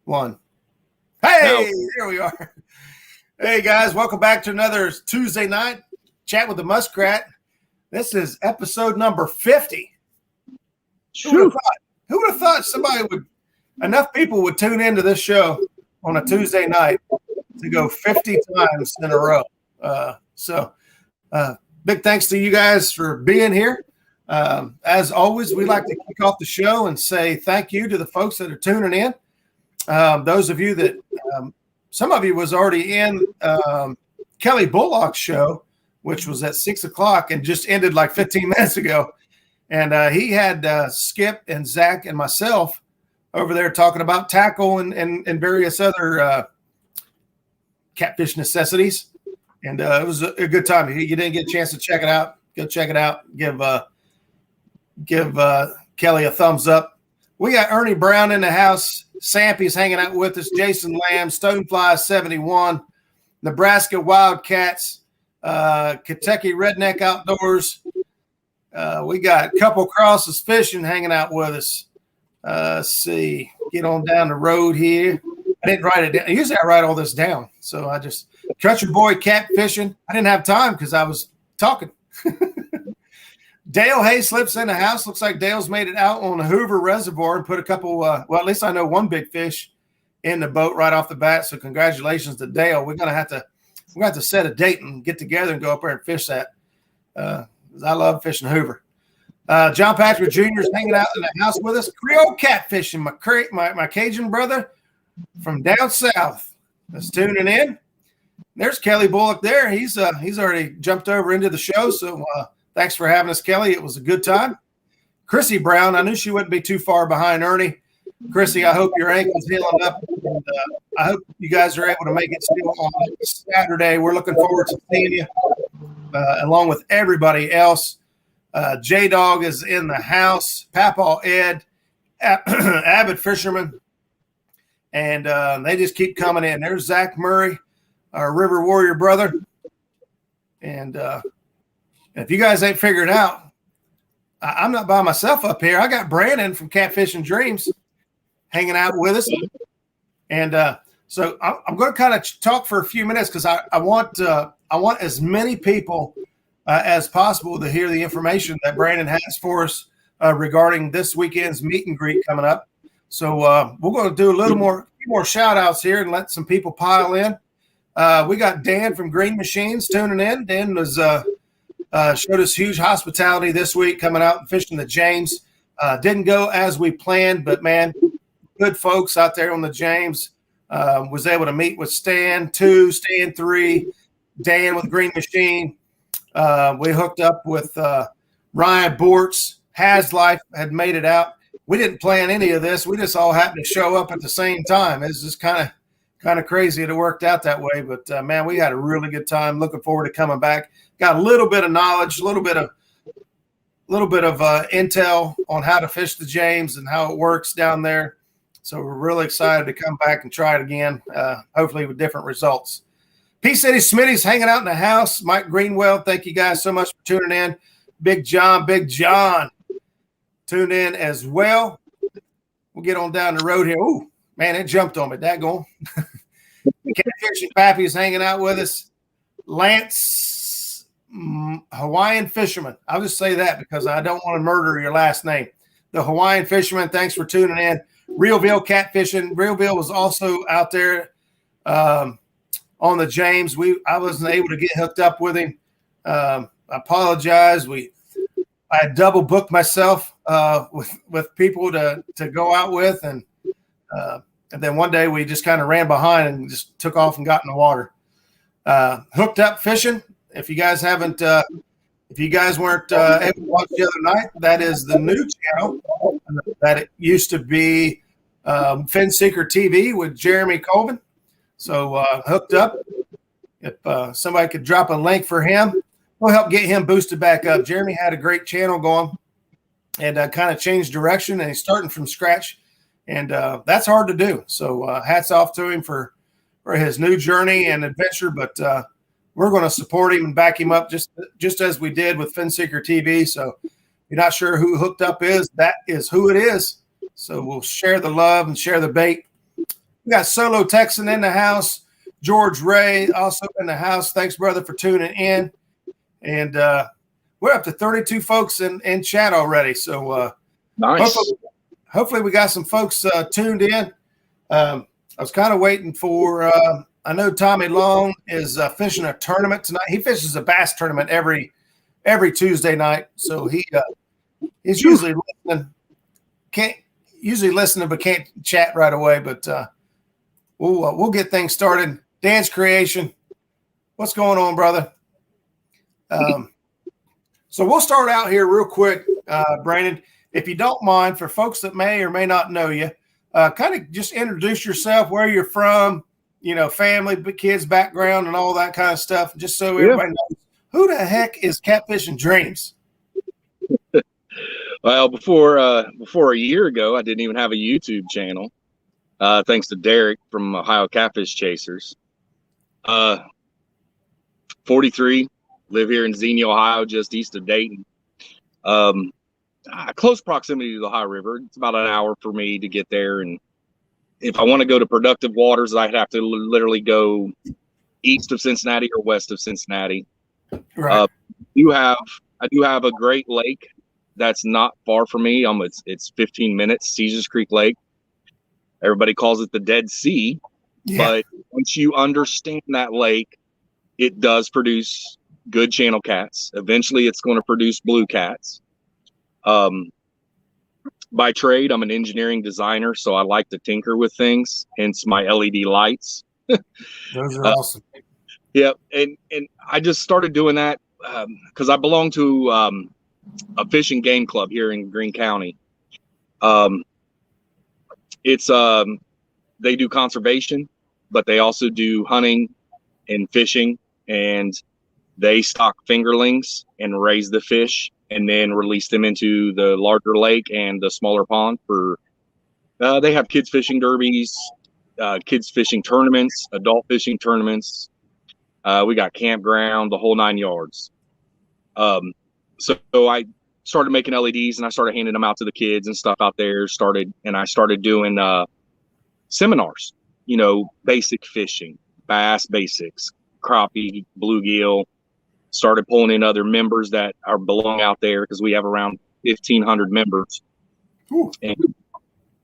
One. Hey, No. there we are. Hey, guys, welcome back to another Tuesday night chat with the Muskrat. This is episode number 50. Who would have thought enough people would tune into this show on a Tuesday night to go 50 times in a row? Big thanks to you guys for being here. As always, we like to kick off the show and say thank you to the folks that are tuning in. Those of you that some of you was already in Kelly Bullock's show, which was at 6 o'clock and just ended like 15 minutes ago. And he had Skip and Zach and myself over there talking about tackle and various other catfish necessities. And it was a good time. If you didn't get a chance to check it out, go check it out. Give Kelly a thumbs up. We got Ernie Brown in the house. Sampy's hanging out with us. Jason Lamb, Stonefly 71, Nebraska Wildcats, Kentucky Redneck Outdoors. We got Couple Crosses Fishing hanging out with us. Let's see. Get on down the road here. I didn't write it down. Usually I write all this down. So I just Country Boy Catfishing. I didn't have time because I was talking. Dale Hayslip's in the house. Looks like Dale's made it out on the Hoover Reservoir and put a couple, well, at least I know one big fish in the boat right off the bat. So congratulations to Dale. We're going to have to set a date and get together and go up there and fish that. I love fishing Hoover. John Patrick Jr. is hanging out in the house with us. Creole Catfishing, my Cajun brother from down south that's tuning in. There's Kelly Bullock there. He's already jumped over into the show. So thanks for having us, Kelly. It was a good time. Chrissy Brown, I knew she wouldn't be too far behind Ernie. Chrissy, I hope your ankle's healing up. And, I hope you guys are able to make it still on Saturday. We're looking forward to seeing you along with everybody else. J-Dog is in the house. Papaw Ed, avid fisherman. And they just keep coming in. There's Zach Murray, our River Warrior brother. And if you guys ain't figured out, I'm not by myself up here. I got Brandon from Catfishing Dreams hanging out with us. And so I'm going to kind of talk for a few minutes because I want as many people as possible to hear the information that Brandon has for us regarding this weekend's meet and greet coming up. So we're going to do a few more shout outs here and let some people pile in. We got Dan from Green Machines tuning in. Dan was showed us huge hospitality this week coming out and fishing the James. Didn't go as we planned, but man, good folks out there on the James. Was able to meet with Stan 2, Stan 3, Dan with Green Machine. We hooked up with Ryan Bortz. Has Life had made it out. We didn't plan any of this. We just all happened to show up at the same time. It's just kind of crazy it worked out that way. But man, we had a really good time. Looking forward to coming back. Got a little bit of knowledge, a little bit of intel on how to fish the James and how it works down there. So we're really excited to come back and try it again, hopefully with different results. P City Smitty's hanging out in the house. Mike Greenwell, thank you guys so much for tuning in. Big John tuned in as well. We'll get on down the road here. Ooh, man, it jumped on me. Daggone. Catfishing Pappy's hanging out with us. Lance, Hawaiian Fisherman. I'll just say that because I don't want to murder your last name. The Hawaiian Fisherman, thanks for tuning in. Realville Catfishing. Realville was also out there on the James. I wasn't able to get hooked up with him. I apologize. I double booked myself with people to go out with, and then one day we just kind of ran behind and just took off and got in the water. Hooked Up Fishing. If you guys weren't able to watch the other night, that is the new channel that it used to be Fin Seeker TV with Jeremy Colvin. So Hooked Up. If somebody could drop a link for him, we'll help get him boosted back up. Jeremy had a great channel going and kind of changed direction, and he's starting from scratch. And that's hard to do. So hats off to him for his new journey and adventure. But we're going to support him and back him up just as we did with Fin Seeker TV. So if you're not sure who Hooked Up is, that is who it is. So we'll share the love and share the bait. We got Solo Texan in the house. George Ray also in the house. Thanks, brother, for tuning in. And we're up to 32 folks in chat already. So nice. Hopefully we got some folks tuned in. I was kind of waiting for I know Tommy Long is fishing a tournament tonight. He fishes a bass tournament every Tuesday night. So he's usually listening, but can't chat right away. But we'll get things started. Dan's Creation, what's going on, brother? So we'll start out here real quick, Brandon, if you don't mind, for folks that may or may not know you, kind of just introduce yourself, where you're from, family, kids, background, and all that kind of stuff, just so everybody knows who the heck is Catfishing Dreams. Well, before a year ago, I didn't even have a YouTube channel, thanks to Derek from Ohio Catfish Chasers. 43. Live here in Xenia, Ohio, just east of Dayton. Close proximity to the Ohio River. It's about an hour for me to get there. And if I want to go to productive waters, I'd have to literally go east of Cincinnati or west of Cincinnati. Right. I do have a great lake that's not far from me. It's 15 minutes, Caesars Creek Lake. Everybody calls it the Dead Sea. Yeah. But once you understand that lake, it does produce good channel cats. Eventually it's going to produce blue cats. By trade, I'm an engineering designer, so I like to tinker with things, hence my LED lights. Those are awesome. Yeah, and I just started doing that because I belong to a fishing game club here in Greene County. It's they do conservation, but they also do hunting and fishing, and they stock fingerlings and raise the fish and then release them into the larger lake and the smaller pond for, they have kids fishing derbies, kids fishing tournaments, adult fishing tournaments. We got campground, the whole 9 yards. So I started making LEDs and I started handing them out to the kids and stuff out there. I started doing seminars, basic fishing, bass basics, crappie, bluegill. Started pulling in other members that belong out there because we have around 1,500 members. And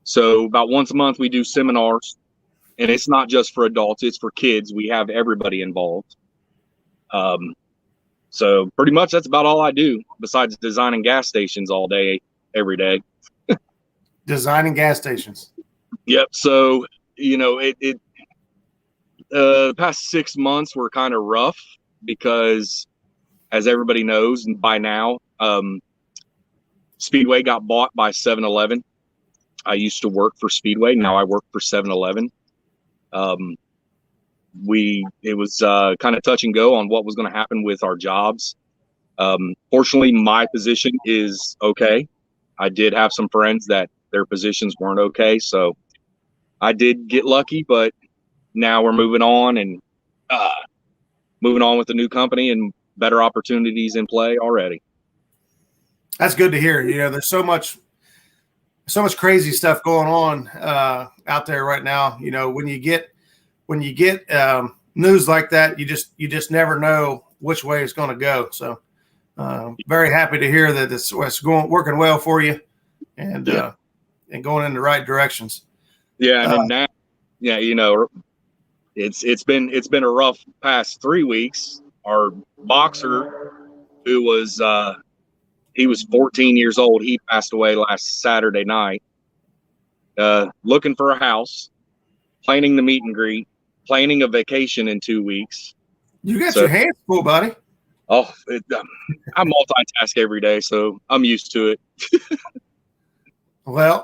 so about once a month we do seminars, and it's not just for adults, it's for kids. We have everybody involved. So pretty much that's about all I do besides designing gas stations all day, every day. Designing gas stations. Yep. So, the past 6 months were kind of rough because, as everybody knows by now, Speedway got bought by 7-Eleven. I used to work for Speedway. Now I work for 7-Eleven. It was kind of touch and go on what was going to happen with our jobs. Fortunately, my position is okay. I did have some friends that their positions weren't okay. So I did get lucky, but now we're moving on with the new company and better opportunities in play already. That's good to hear. There's so much crazy stuff going on out there right now. When you get news like that, you just never know which way it's going to go. So very happy to hear that it's working well for you and going in the right directions. Yeah. And now, it's been a rough past 3 weeks. Our boxer, who was he was 14 years old, he passed away last Saturday night. Looking for a house, planning the meet and greet, planning a vacation in 2 weeks. You got your hands full, buddy. Oh, I multitask every day, so I'm used to it. Well,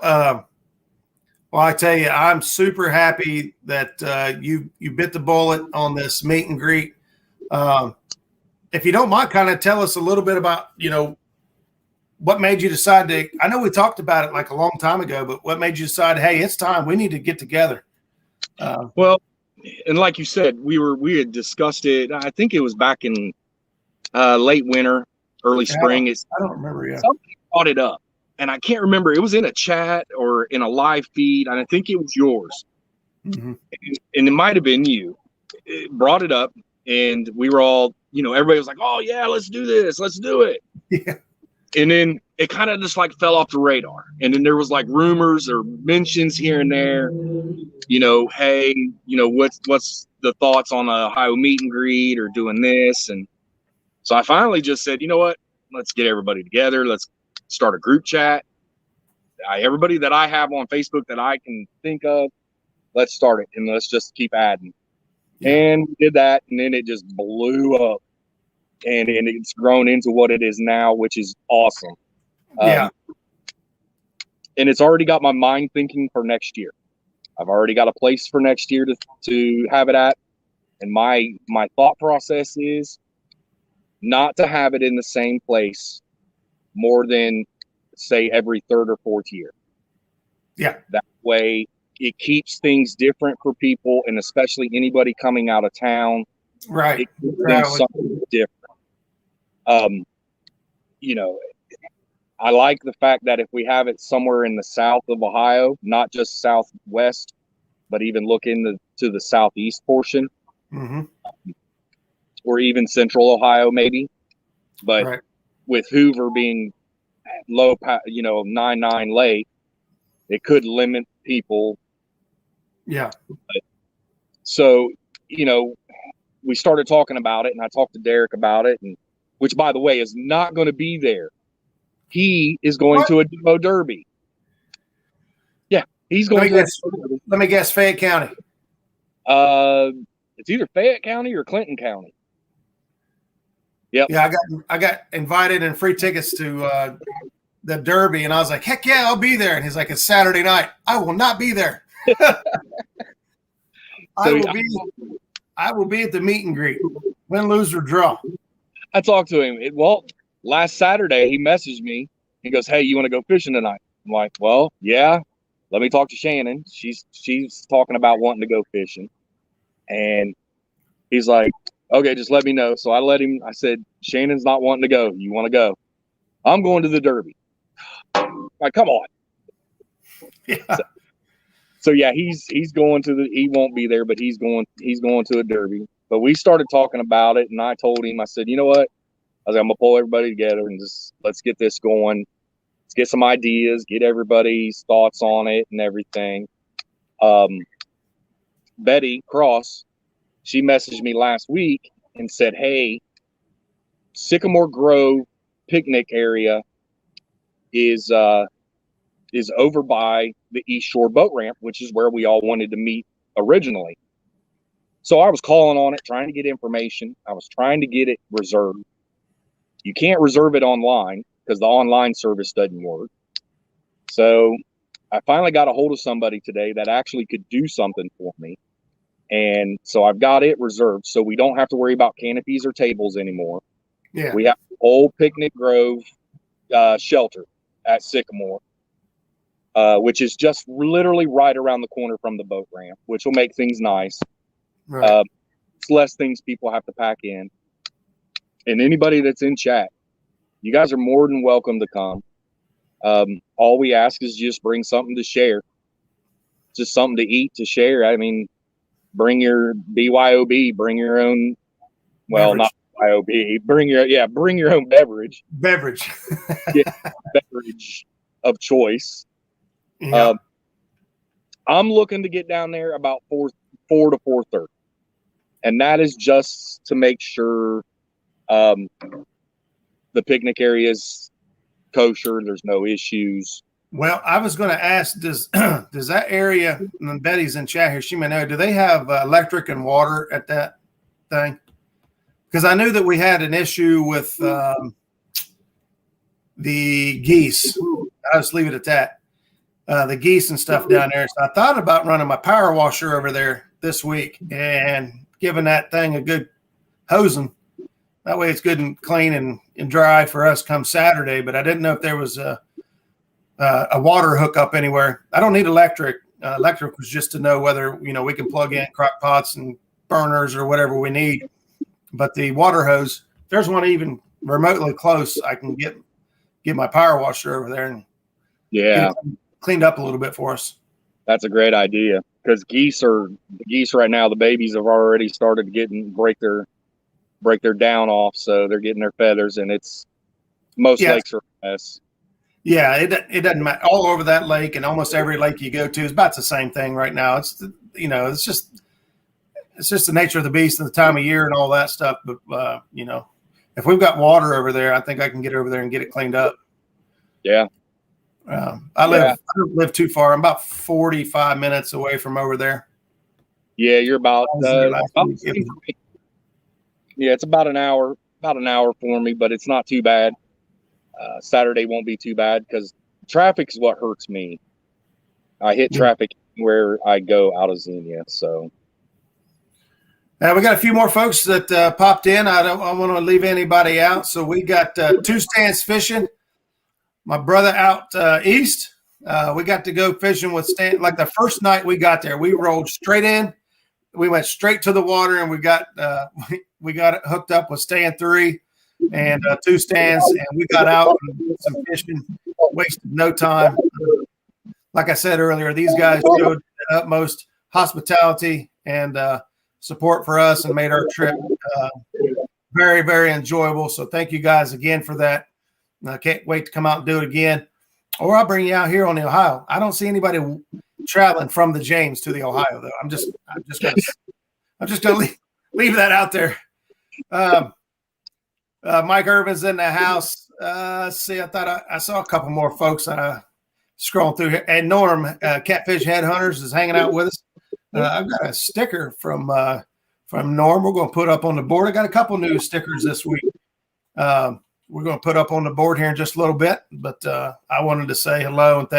I tell you, I'm super happy that you bit the bullet on this meet and greet. If you don't mind, kind of tell us a little bit about, what made you decide to, I know we talked about it like a long time ago, but what made you decide, hey, it's time, we need to get together? Well, and like you said, we had discussed it. I think it was back in late winter, early spring. I don't remember. Yeah. Somebody brought it up and I can't remember. It was in a chat or in a live feed. And I think it was yours. Mm-hmm. And it might have been you, brought it up, and we were all, everybody was like, "Oh yeah, let's do this, let's do it." Yeah. And then it kind of just like fell off the radar. And then there was like rumors or mentions here and there, hey, what's the thoughts on a Ohio meet and greet or doing this? And so I finally just said, you know what, let's get everybody together. Let's start a group chat. Everybody that I have on Facebook that I can think of, let's start it and let's just keep adding. Yeah. And we did that, and then it just blew up, and it's grown into what it is now, which is awesome. Yeah. And it's already got my mind thinking for next year. I've already got a place for next year to have it at. And my thought process is not to have it in the same place more than, say, every third or fourth year. Yeah. That way it keeps things different for people, and especially anybody coming out of town. Right. It keeps them something different. I like the fact that if we have it somewhere in the south of Ohio, not just southwest, but even look into the southeast portion, mm-hmm. or even central Ohio, maybe. But right. with Hoover being low, 9-9 lake, it could limit people. Yeah. So, we started talking about it, and I talked to Derek about it, and which, by the way, is not going to be there. He is going to a demo derby. Yeah, he's going to. Let me guess, Fayette County. It's either Fayette County or Clinton County. Yep. Yeah, I got invited and free tickets to the derby, and I was like, heck yeah, I'll be there. And he's like, it's Saturday night. I will not be there. I will be at the meet and greet. Win, lose, or draw. I talked to him. Last Saturday, he messaged me. He goes, "Hey, you want to go fishing tonight?" I'm like, "Well, yeah. Let me talk to Shannon. She's talking about wanting to go fishing." And he's like, "Okay, just let me know." So I let him. I said, "Shannon's not wanting to go. You want to go?" "I'm going to the derby." Like, come on. Yeah. So yeah, he's going to he won't be there, but he's going to a derby. But we started talking about it, and I told him, I said, "You know what? I was like, I'm gonna pull everybody together and just let's get this going. Let's get some ideas, get everybody's thoughts on it and everything." Betty Cross, she messaged me last week and said, "Hey, Sycamore Grove picnic area is over by the East Shore boat ramp, which is where we all wanted to meet originally." So I was calling on it, trying to get information. I was trying to get it reserved. You can't reserve it online because the online service doesn't work. So I finally got a hold of somebody today that actually could do something for me. And so I've got it reserved. So we don't have to worry about canopies or tables anymore. Yeah. We have the old Picnic Grove shelter at Sycamore, which is just literally right around the corner from the boat ramp, which will make things nice. Right. It's less things people have to pack in. And anybody that's in chat, you guys are more than welcome to come. All we ask is just bring something to share. Just something to eat, to share. I mean, bring your BYOB, bring your own, well, beverage. Not BYOB, bring your own beverage. Beverage. Yeah, beverage of choice. Yeah. I'm looking to get down there about 4 to 4:30. And that is just to make sure the picnic area is kosher. There's no issues. Well, I was going to ask, does that area, and Betty's in chat here, she may know, do they have electric and water at that thing? Because I knew that we had an issue with the geese. I'll just leave it at that. The geese and stuff down there. So I thought about running my power washer over there this week and giving that thing a good hosing. That way it's good and clean and dry for us come Saturday. But I didn't know if there was a water hookup anywhere. I don't need electric. Electric was just to know whether, we can plug in crock pots and burners or whatever we need. But the water hose, if there's one even remotely close, I can get my power washer over there and get it cleaned up a little bit for us. That's a great idea. because the geese right now, the babies have already started to break their down off, so they're getting their feathers, and most lakes are a mess. Yeah, it doesn't matter. All over that lake, and almost every lake you go to is about the same thing right now. It's just the nature of the beast and the time of year and all that stuff. But if we've got water over there, I think I can get over there and get it cleaned up. Yeah. I don't live too far. I'm about 45 minutes away from over there. Yeah, you're about it's about an hour for me, but it's not too bad. Saturday won't be too bad because traffic is what hurts me. I hit traffic where I go out of Xenia. So we got a few more folks that popped in. I don't want to leave anybody out. So we got two stands fishing. My brother out east. We got to go fishing with Stan. Like the first night we got there, we rolled straight in. We went straight to the water, and we got it hooked up with stand 3 and 2 stands, and we got out and did some fishing. Wasted no time. Like I said earlier, these guys showed the utmost hospitality and support for us and made our trip very, very enjoyable. So thank you guys again for that. I can't wait to come out and do it again. Or I'll bring you out here on the Ohio. I don't see anybody traveling from the James to the Ohio, though. I'm just gonna leave that out there. Mike Irvin's in the house. See, I thought I saw a couple more folks scrolling through here. And Norm, Catfish Headhunters, is hanging out with us. I've got a sticker from Norm. We're going to put up on the board. I got a couple new stickers this week. We're going to put up on the board here in just a little bit, but I wanted to say hello and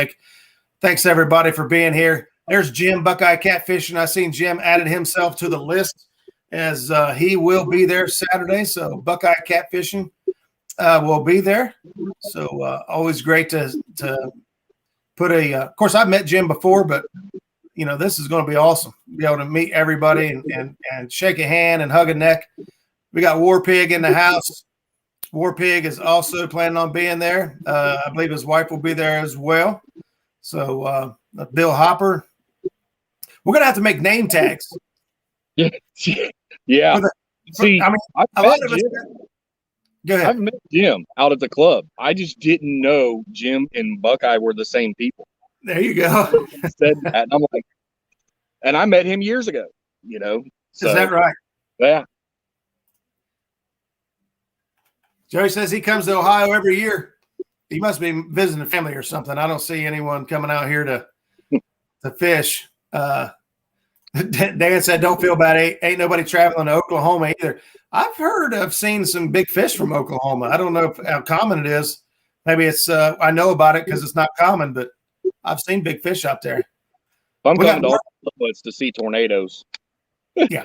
thanks everybody for being here. There's Jim, Buckeye Catfishing. I seen Jim added himself to the list as he will be there Saturday. So Buckeye Catfishing will be there. So always great to put of course, I've met Jim before, but this is going to be awesome. Be able to meet everybody and shake a hand and hug a neck. We got War Pig in the house. War Pig is also planning on being there. I believe his wife will be there as well. So Bill Hopper. We're going to have to make name tags. Yeah. See, go ahead. I've met Jim out at the club. I just didn't know Jim and Buckeye were the same people. There you go. Said that, and I'm like, and I met him years ago. So, is that right? Yeah. Joey says he comes to Ohio every year. He must be visiting family or something. I don't see anyone coming out here to fish. Dan said, "Don't feel bad. Ain't nobody traveling to Oklahoma either." I've seen some big fish from Oklahoma. I don't know how common it is. Maybe it's I know about it because it's not common, but I've seen big fish out there. I'm going to Oklahoma to see tornadoes. Yeah.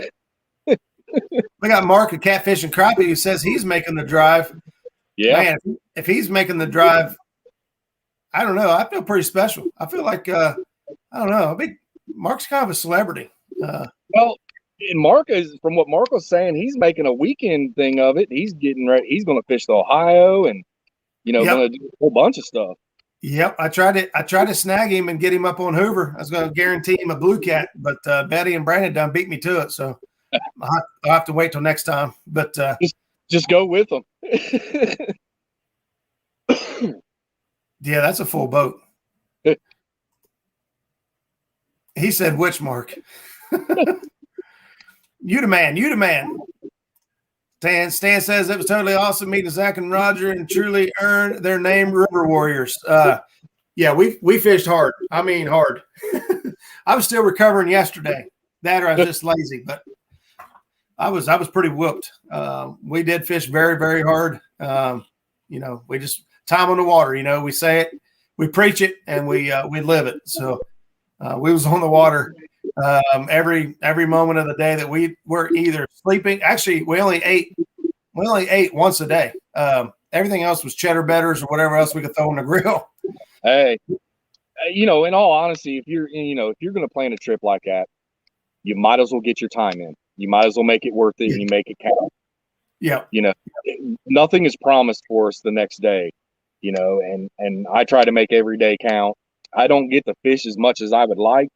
We got Mark at Catfish and Crappie who says he's making the drive. Yeah. Man, if he's making the drive, I don't know. I feel pretty special. I feel like I don't know. Mark's kind of a celebrity. Well, and Mark is, from what Mark was saying, he's making a weekend thing of it. He's getting ready. He's going to fish the Ohio and going to do a whole bunch of stuff. Yep, I tried to snag him and get him up on Hoover. I was going to guarantee him a blue cat, but Betty and Brandon done beat me to it. So I'll have to wait till next time. But just go with them. Yeah, that's a full boat. He said, "Which Mark?" You the man. Stan says it was totally awesome meeting Zach and Roger and truly earned their name, River Warriors. Yeah, we fished hard. I mean, hard. I was still recovering yesterday. That or I was just lazy, but I was pretty whooped. We did fish very, very hard. We just time on the water. We say it, we preach it, and we live it. So we was on the water every moment of the day that we were either sleeping. Actually, we only ate once a day. Everything else was cheddar betters or whatever else we could throw on the grill. Hey, in all honesty, if you're going to plan a trip like that, you might as well get your time in. You might as well make it worth it, and you make it count. Yeah. Nothing is promised for us the next day, and I try to make every day count. I don't get to fish as much as I would like,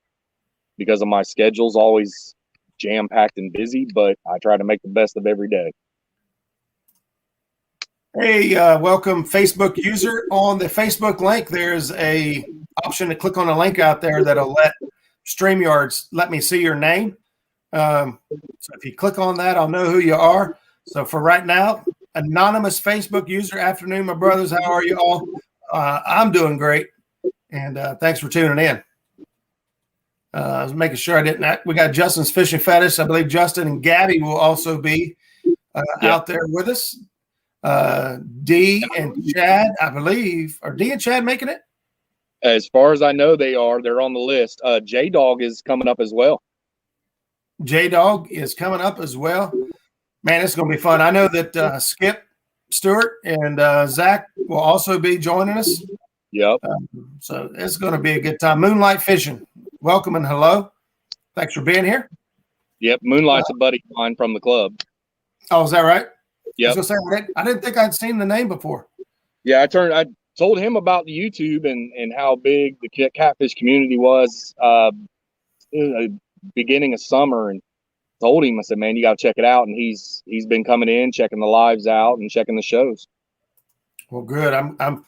because of my schedule's always jam-packed and busy, but I try to make the best of every day. Hey, welcome Facebook user. On the Facebook link, there's a option to click on a link out there that'll let StreamYards let me see your name. So if you click on that, I'll know who you are. So for right now, anonymous Facebook user, afternoon, my brothers. How are you all? I'm doing great, and thanks for tuning in. I was making sure I didn't. We got Justin's Fishing Fetish. I believe Justin and Gabby will also be out there with us. D and Chad, I believe. Are D and Chad making it? As far as I know, they are. They're on the list. J-Dog is coming up as well. J-Dog is coming up as well. Man, it's going to be fun. I know that Skip Stewart and Zach will also be joining us. Yep. So it's going to be a good time. Moonlight Fishing, welcome and hello. Thanks for being here. Yep. Moonlight's a buddy of mine from the club. Oh, is that right? Yep. I didn't think I'd seen the name before. Yeah, I told him about the YouTube and how big the catfish community was beginning of summer, and told him, I said, man, you got to check it out. And he's been coming in, checking the lives out and checking the shows. Well, good. I'm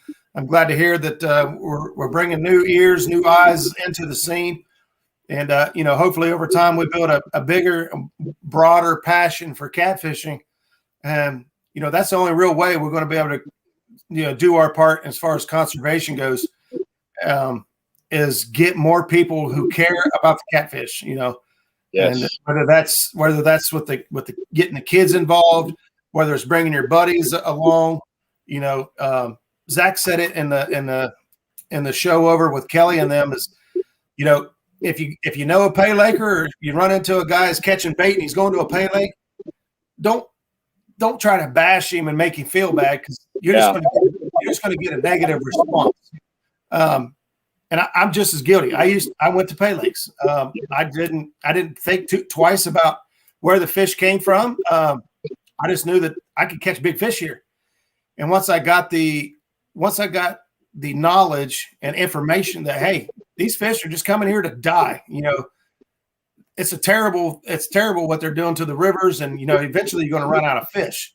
glad to hear that we're bringing new ears, new eyes into the scene. And, hopefully over time we build a bigger, broader passion for catfishing. And, that's the only real way we're going to be able to, do our part as far as conservation goes, is get more people who care about the catfish, Yes. And whether that's with the getting the kids involved, whether it's bringing your buddies along, Zach said it in the show over with Kelly and them is, if you know a pay laker or you run into a guy who's catching bait and he's going to a pay lake, don't try to bash him and make him feel bad, because you're just going to get a negative response. And I'm just as guilty. I went to pay lakes. I didn't think twice about where the fish came from. I just knew that I could catch big fish here. And once I got the knowledge and information that, hey, these fish are just coming here to die. It's terrible what they're doing to the rivers, and eventually you're going to run out of fish.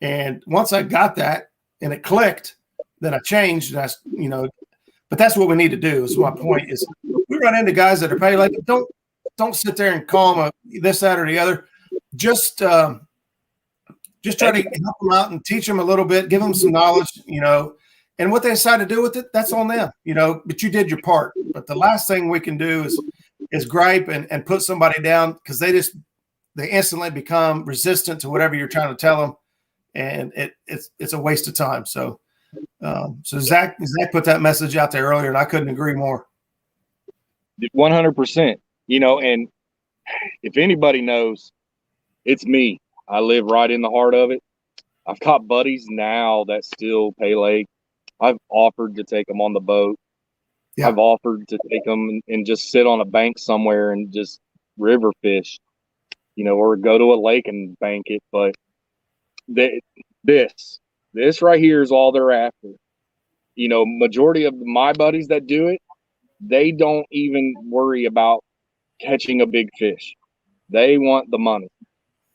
And once I got that and it clicked, then I changed, and but that's what we need to do. Is my point. Is we run into guys that are pay like, don't sit there and call them this, that, or the other. Just try to help them out and teach them a little bit, give them some knowledge, and what they decide to do with it, that's on them, but you did your part. But the last thing we can do is gripe and put somebody down, because they instantly become resistant to whatever you're trying to tell them. And it's a waste of time. So Zach put that message out there earlier, and I couldn't agree more. 100%, and if anybody knows, it's me. I live right in the heart of it. I've got buddies now that still pay lake. I've offered to take them on the boat. Yeah. I've offered to take them and just sit on a bank somewhere and just river fish, or go to a lake and bank it. But this right here is all they're after. Majority of my buddies that do it, they don't even worry about catching a big fish. They want the money.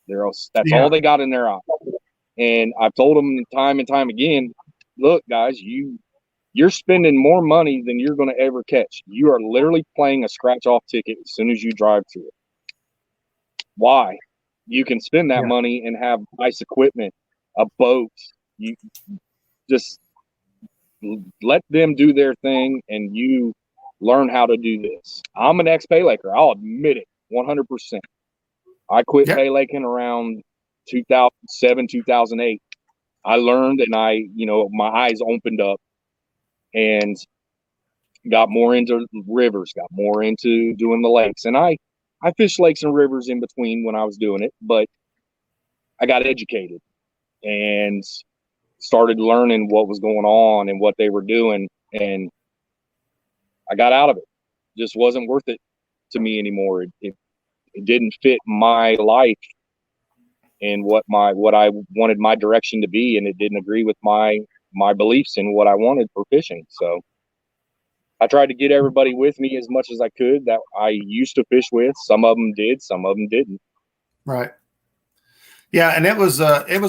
That's all they got in their eye. And I've told them time and time again, look, guys, you're spending more money than you're going to ever catch. You are literally playing a scratch-off ticket as soon as you drive to it. Why? You can spend that money and have nice equipment, a boat. You just let them do their thing, and you learn how to do this. I'm an ex-pay laker. I'll admit it, 100%. I quit pay laking around 2007, 2008. I learned, and my eyes opened up and got more into rivers, got more into doing the lakes. And I fished lakes and rivers in between when I was doing it, but I got educated and started learning what was going on and what they were doing. And I got out of it. Just wasn't worth it to me anymore. It didn't fit my life and what I wanted my direction to be, and it didn't agree with my beliefs and what I wanted for fishing. So I tried to get everybody with me as much as I could that I used to fish with. Some of them did, some of them didn't. Right. Yeah, and it was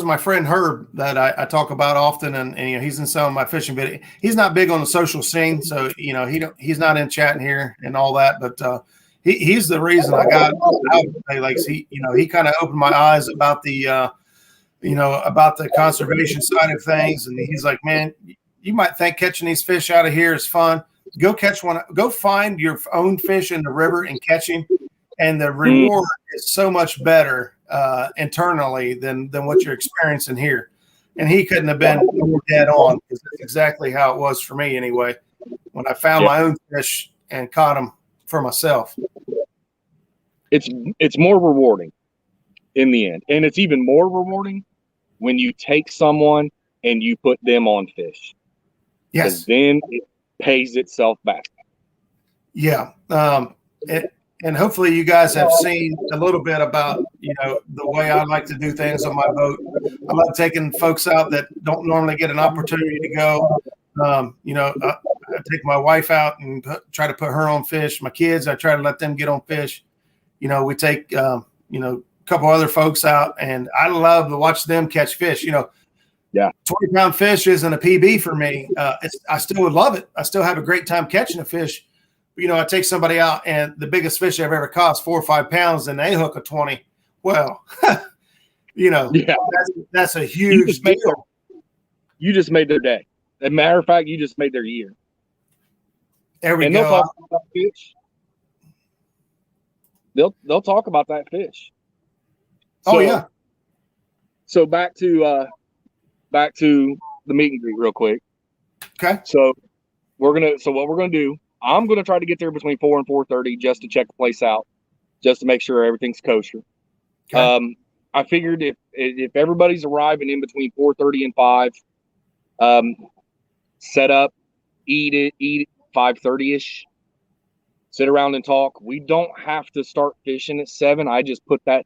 my friend Herb that I talk about often, and he's in some of my fishing videos. He's not big on the social scene, so he's not in chatting here and all that. But he's the reason I got out of Bay Lakes. He kind of opened my eyes about the about the conservation side of things, and he's like, man, you might think catching these fish out of here is fun. Go catch one. Go find your own fish in the river and catch him, and the reward is so much better internally than what you're experiencing here. And he couldn't have been more dead on, because that's exactly how it was for me anyway, when I found my own fish and caught them for myself. It's more rewarding in the end, and it's even more rewarding when you take someone and you put them on fish. Yes. Then it pays itself back. Yeah. And hopefully you guys have seen a little bit about, the way I like to do things on my boat. I love taking folks out that don't normally get an opportunity to go. I take my wife out and try to put her on fish. My kids, I try to let them get on fish. We take, a couple other folks out, and I love to watch them catch fish. 20-pound fish isn't a PB for me. I still would love it. I still have a great time catching a fish. I take somebody out, and the biggest fish I've ever caught is 4 or 5 pounds, and they hook a 20. Well, that's a huge deal. You just made their day. As a matter of fact, you just made their year. There we go. They'll talk about fish. They'll talk about that fish. So, yeah. So back to the meet and greet real quick. Okay. So what we're gonna do, I'm gonna try to get there between 4 and 4:30 just to check the place out, just to make sure everything's kosher. Okay. I figured if everybody's arriving in between 4:30 and 5, set up, eat 5:30ish, sit around and talk. We don't have to start fishing at 7. I just put that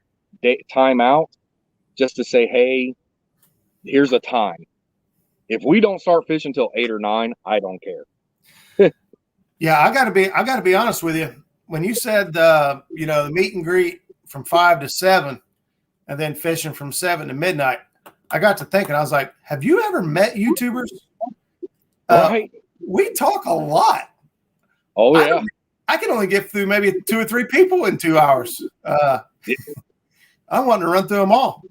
time out just to say, hey, here's a time. If we don't start fishing until 8 or 9, I don't care. Yeah, I gotta be honest with you. When you said the meet and greet from 5 to 7, and then fishing from 7 to midnight, I got to thinking. I was like, have you ever met YouTubers? Right. We talk a lot. Oh yeah. I can only get through maybe 2 or 3 people in 2 hours. I wanted to run through them all.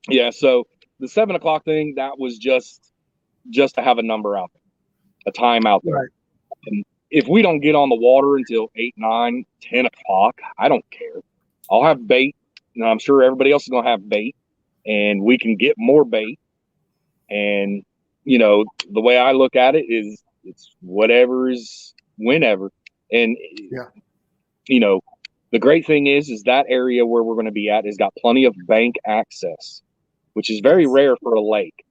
Yeah. So the 7 o'clock thing, that was just to have a number out there, a time out there. Right. And if we don't get on the water until 8, 9, 10 o'clock, I don't care. I'll have bait, and I'm sure everybody else is going to have bait, and we can get more bait. And, the way I look at it is it's whatever is whenever. And, the great thing is that area where we're going to be at has got plenty of bank access, which is very rare for a lake.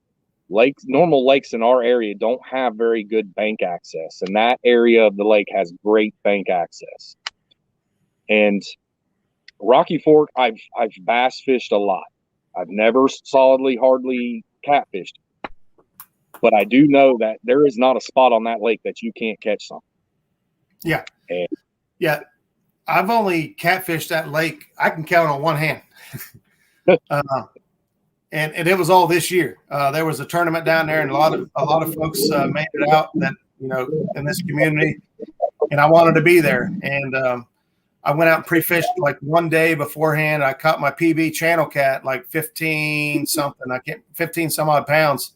Normal lakes in our area don't have very good bank access, and that area of the lake has great bank access. And Rocky Fork, I've bass fished a lot. I've never hardly catfished, but I do know that there is not a spot on that lake that you can't catch something. Yeah, yeah. I've only catfished that lake. I can count on one hand. And it was all this year. There was a tournament down there, and a lot of folks made it out that in this community, and I wanted to be there. And I went out and pre-fished like one day beforehand. I caught my PB channel cat like 15 some odd pounds.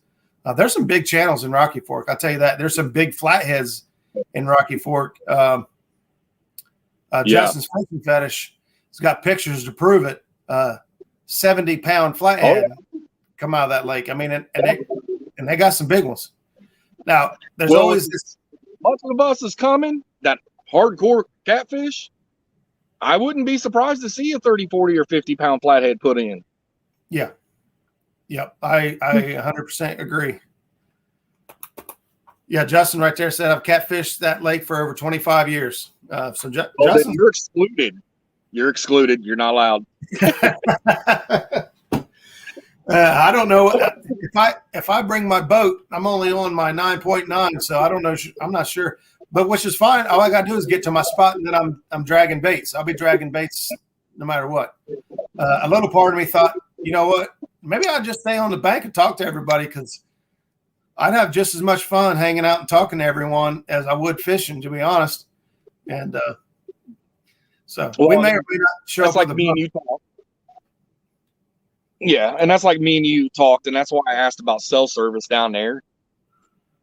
There's some big channels in Rocky Fork. I'll tell you that. There's some big flatheads in Rocky Fork. Justin's fishing fetish has got pictures to prove it. 70-pound flathead come out of that lake. I mean, and they got some big ones. Now, there's always this. Much of the bus is coming. That hardcore catfish. I wouldn't be surprised to see a 30, 40, or 50-pound flathead put in. Yeah. Yep. I 100% agree. Yeah, Justin right there said I've catfished that lake for over 25 years. Justin, you're excluded. You're excluded. You're not allowed. I don't know if I bring my boat. I'm only on my 9.9, so I don't know. I'm not sure. but which is fine. All I got to do is get to my spot, and then I'm dragging baits. I'll be dragging baits no matter what. A little part of me thought, you know what? Maybe I'll just stay on the bank and talk to everybody, because I'd have just as much fun hanging out and talking to everyone as I would fishing, to be honest. And so we may or may not show up. That's like me and you talked. Yeah, and that's like me and you talked, and that's why I asked about cell service down there.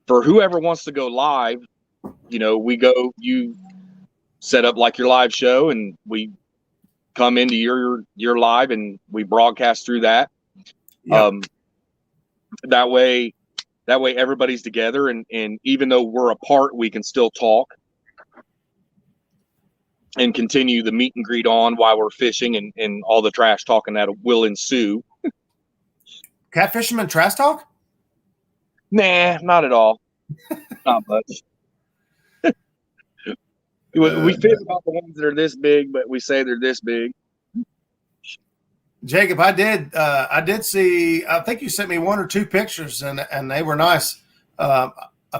For whoever wants to go live, you set up like your live show, and we come into your live, and we broadcast through that. Yep. That way everybody's together, and even though we're apart, we can still talk and continue the meet and greet on while we're fishing, and all the trash talking that will ensue. Catfisherman trash talk? Nah, not at all. Not much. We fish about the ones that are this big, but we say they're this big. Jacob, I did see, I think you sent me one or two pictures, and they were nice. I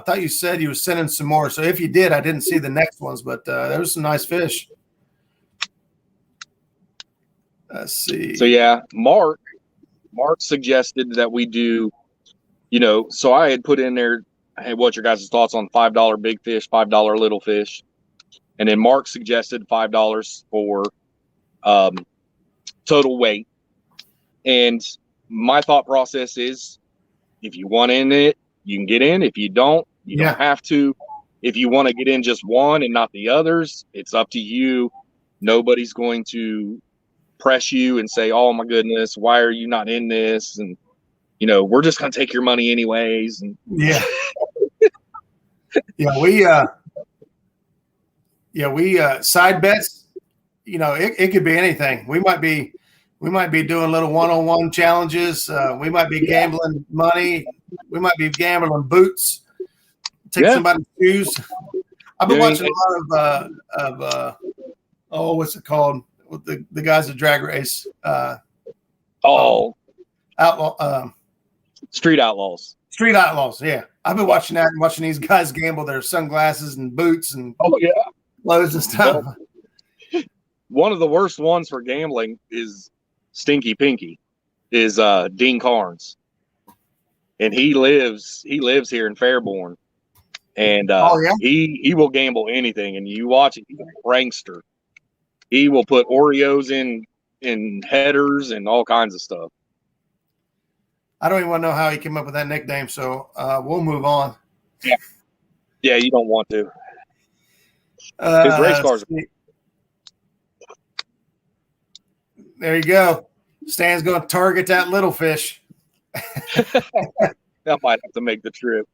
thought you said you were sending some more. So if you did, I didn't see the next ones, but there was some nice fish. Let's see. So yeah, Mark suggested that we do, so I had put in there, hey, what's your guys' thoughts on $5 big fish, $5 little fish? And then Mark suggested $5 for total weight. And my thought process is, if you want in it, you can get in. If you don't, you don't have to. If you want to get in just one and not the others, it's up to you. Nobody's going to press you and say, oh my goodness, why are you not in this? And we're just going to take your money anyways. And we side bets, it could be anything. We might be doing little one-on-one challenges. We might be gambling money. We might be gambling boots. Take somebody's shoes. I've been watching a lot of what's it called? With the guys that drag race. Street Outlaws. Street Outlaws, yeah. I've been watching that and watching these guys gamble their sunglasses and boots and loads of stuff. One of the worst ones for gambling is Stinky Pinky, is Dean Carnes. And he lives here in Fairborn. And he will gamble anything. And you watch it, he's a prankster. He will put Oreos in headers and all kinds of stuff. I don't even want to know how he came up with that nickname, so we'll move on. Yeah, you don't want to. His race cars. There you go. Stan's going to target that little fish. I might have to make the trip.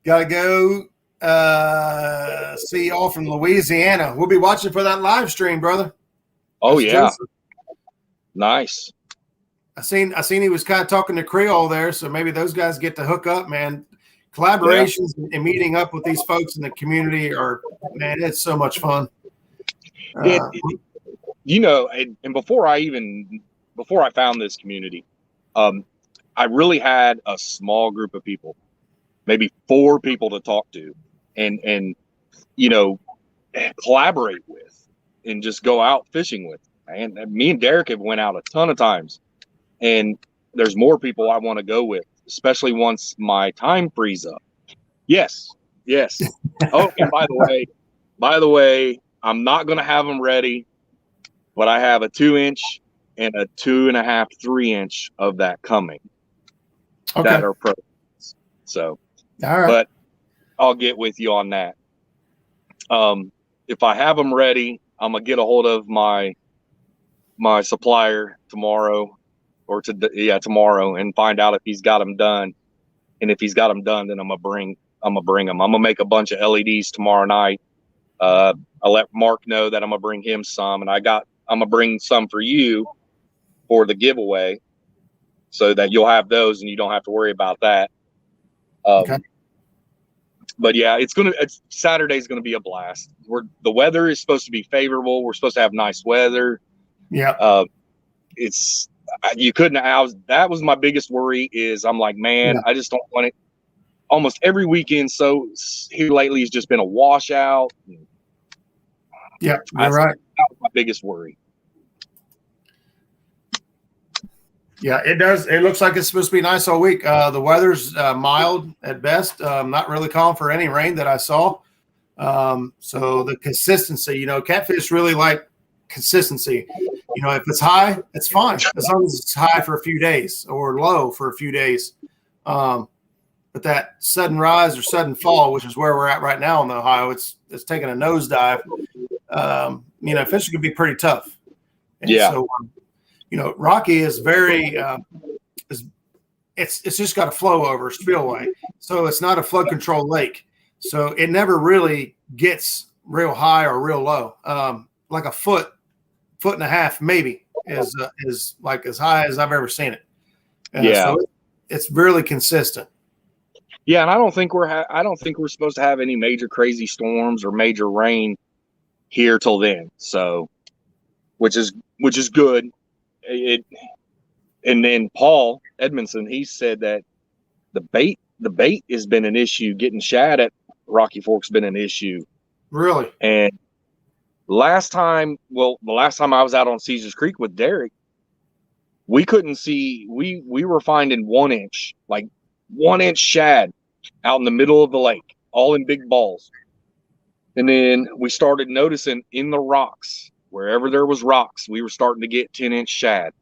Got to go see y'all from Louisiana. We'll be watching for that live stream, brother. Oh, that's Joseph. Nice. I seen he was kind of talking to Creole there, so maybe those guys get to hook up, man. Collaborations and meeting up with these folks in the community it's so much fun. And before I found this community, I really had a small group of people, maybe 4 people to talk to and collaborate with and just go out fishing with. And me and Derek have went out a ton of times, and there's more people I want to go with, especially once my time frees up. Yes. Oh, and by the way, I'm not going to have them ready, but I have a 2-inch and a 2.5, 3-inch of that coming that are pro. So, all right. But I'll get with you on that. If I have them ready, I'm going to get a hold of my supplier tomorrow tomorrow and find out if he's got them done. And if he's got them done, then I'm going to bring them. I'm going to make a bunch of LEDs tomorrow night. I'll let Mark know that I'm going to bring him some, and I'm going to bring some for you for the giveaway so that you'll have those and you don't have to worry about that. But yeah, Saturday's going to be a blast. The weather is supposed to be favorable. We're supposed to have nice weather. Yeah. That was my biggest worry is I'm like, man, I just don't want it. almost every weekend. So here lately has just been a washout. Yeah, you're right. That was my biggest worry. Yeah, it does. It looks like it's supposed to be nice all week. The weather's mild at best. Not really calling for any rain that I saw. So the consistency, catfish really like consistency. If it's high, it's fine as long as it's high for a few days or low for a few days. But that sudden rise or sudden fall, which is where we're at right now in Ohio, it's taking a nosedive. Fishing can be pretty tough. And so, Rocky is very, it's just got a flow over spillway. So it's not a flood control lake. So it never really gets real high or real low. Like a foot and a half, maybe is like as high as I've ever seen it. So it's really consistent. Yeah, and I don't think we're supposed to have any major crazy storms or major rain here till then. So, which is good. And then Paul Edmondson, he said that the bait has been an issue. Getting shad at Rocky Fork's been an issue. Really? And the last time I was out on Caesars Creek with Derek, we couldn't see. We were finding 1 inch, like 1 inch shad out in the middle of the lake, all in big balls. And then we started noticing in the rocks, wherever there was rocks, we were starting to get 10-inch shad.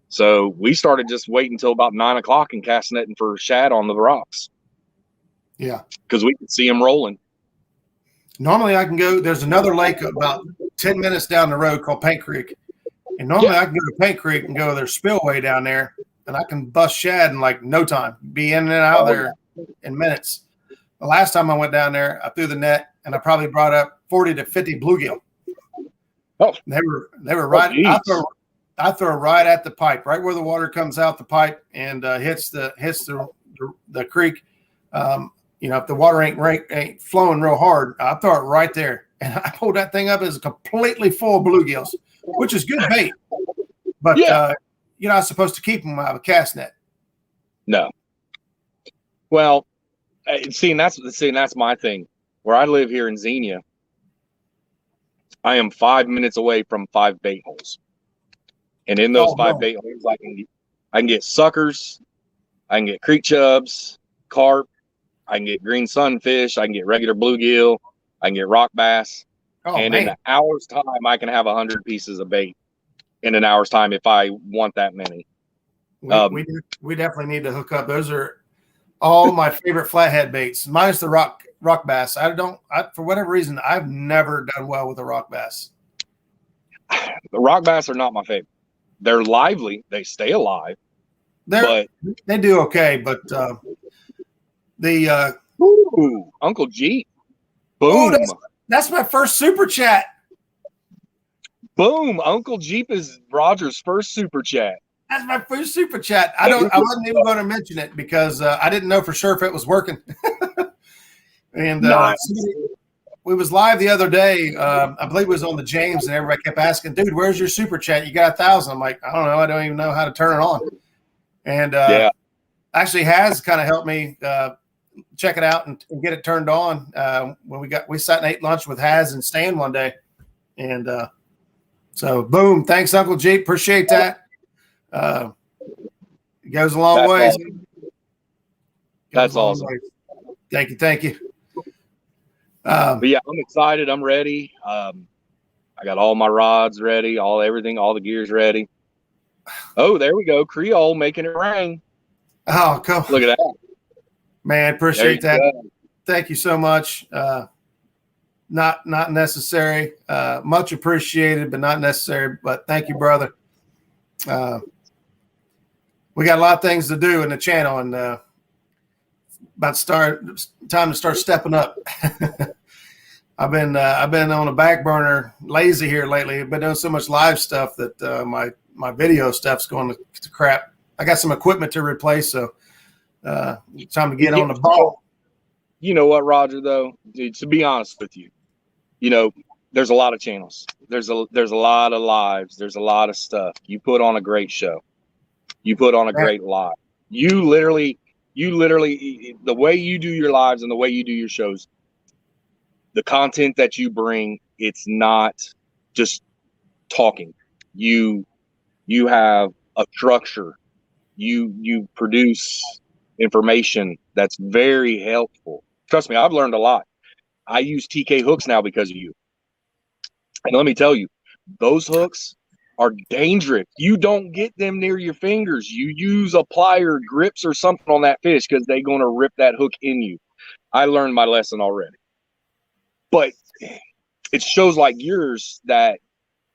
So we started just waiting until about 9 o'clock and cast netting for shad on the rocks. Yeah. Because we could see them rolling. Normally I can go, there's another lake about 10 minutes down the road called Paint Creek. And normally I can go to Paint Creek and go to their spillway down there, and I can bust shad in like no time, be in and out there in minutes. The last time I went down there, I threw the net and I probably brought up 40 to 50 bluegill. Oh, they were right. I throw right at the pipe, right where the water comes out the pipe and hits the creek. If the water ain't flowing real hard, I throw it right there, and I pulled that thing up as completely full of bluegills, which is good bait. But you're not supposed to keep them out of a cast net. No. Well, that's my thing. Where I live here in Xenia, I am 5 minutes away from 5 bait holes. And in those bait holes, I can get suckers, I can get creek chubs, carp, I can get green sunfish, I can get regular bluegill, I can get rock bass. In an hour's time, I can have 100 pieces of bait in an hour's time if I want that many. We definitely need to hook up. Those are all my favorite flathead baits. Mine's the rock bass. For whatever reason, I've never done well with a rock bass. The rock bass are not my favorite. They're lively. They stay alive. They do okay, but Uncle Jeep. Boom. That's my first super chat. Boom. Uncle Jeep is Roger's first super chat. That's my first super chat. I wasn't even going to mention it because I didn't know for sure if it was working. And we was live the other day. I believe it was on the James, and everybody kept asking, "Dude, where's your super chat? You got 1,000." I'm like, I don't know. I don't even know how to turn it on. And actually, Has kind of helped me check it out and get it turned on. When we sat and ate lunch with Has and Stan one day, and so boom, thanks, Uncle Jeep. Appreciate that. It goes a long way. Awesome. That's awesome. Thank you. But yeah, I'm excited. I'm ready. I got all my rods ready, all the gear's ready. Oh, there we go. Creole making it rain. Oh, come look at that. Man, appreciate that. Go. Thank you so much. Not necessary. Much appreciated, but not necessary. But thank you, brother. We got a lot of things to do in the channel, and time to start stepping up. I've been on a back burner, lazy here lately. I've been doing so much live stuff that my video stuff's going to crap. I got some equipment to replace, so time to get on the ball. You know what, Roger? Though, dude, to be honest with you, there's a lot of channels. There's a lot of lives. There's a lot of stuff. You put on a great show. You put on a great live. You You literally, the way you do your lives and the way you do your shows, the content that you bring, it's not just talking. You have a structure. You produce information that's very helpful. Trust me, I've learned a lot. I use TK hooks now because of you. And let me tell you, those hooks are dangerous. You don't get them near your fingers. You use a plier, grips, or something on that fish because they're going to rip that hook in you. I learned my lesson already. But it's shows like yours that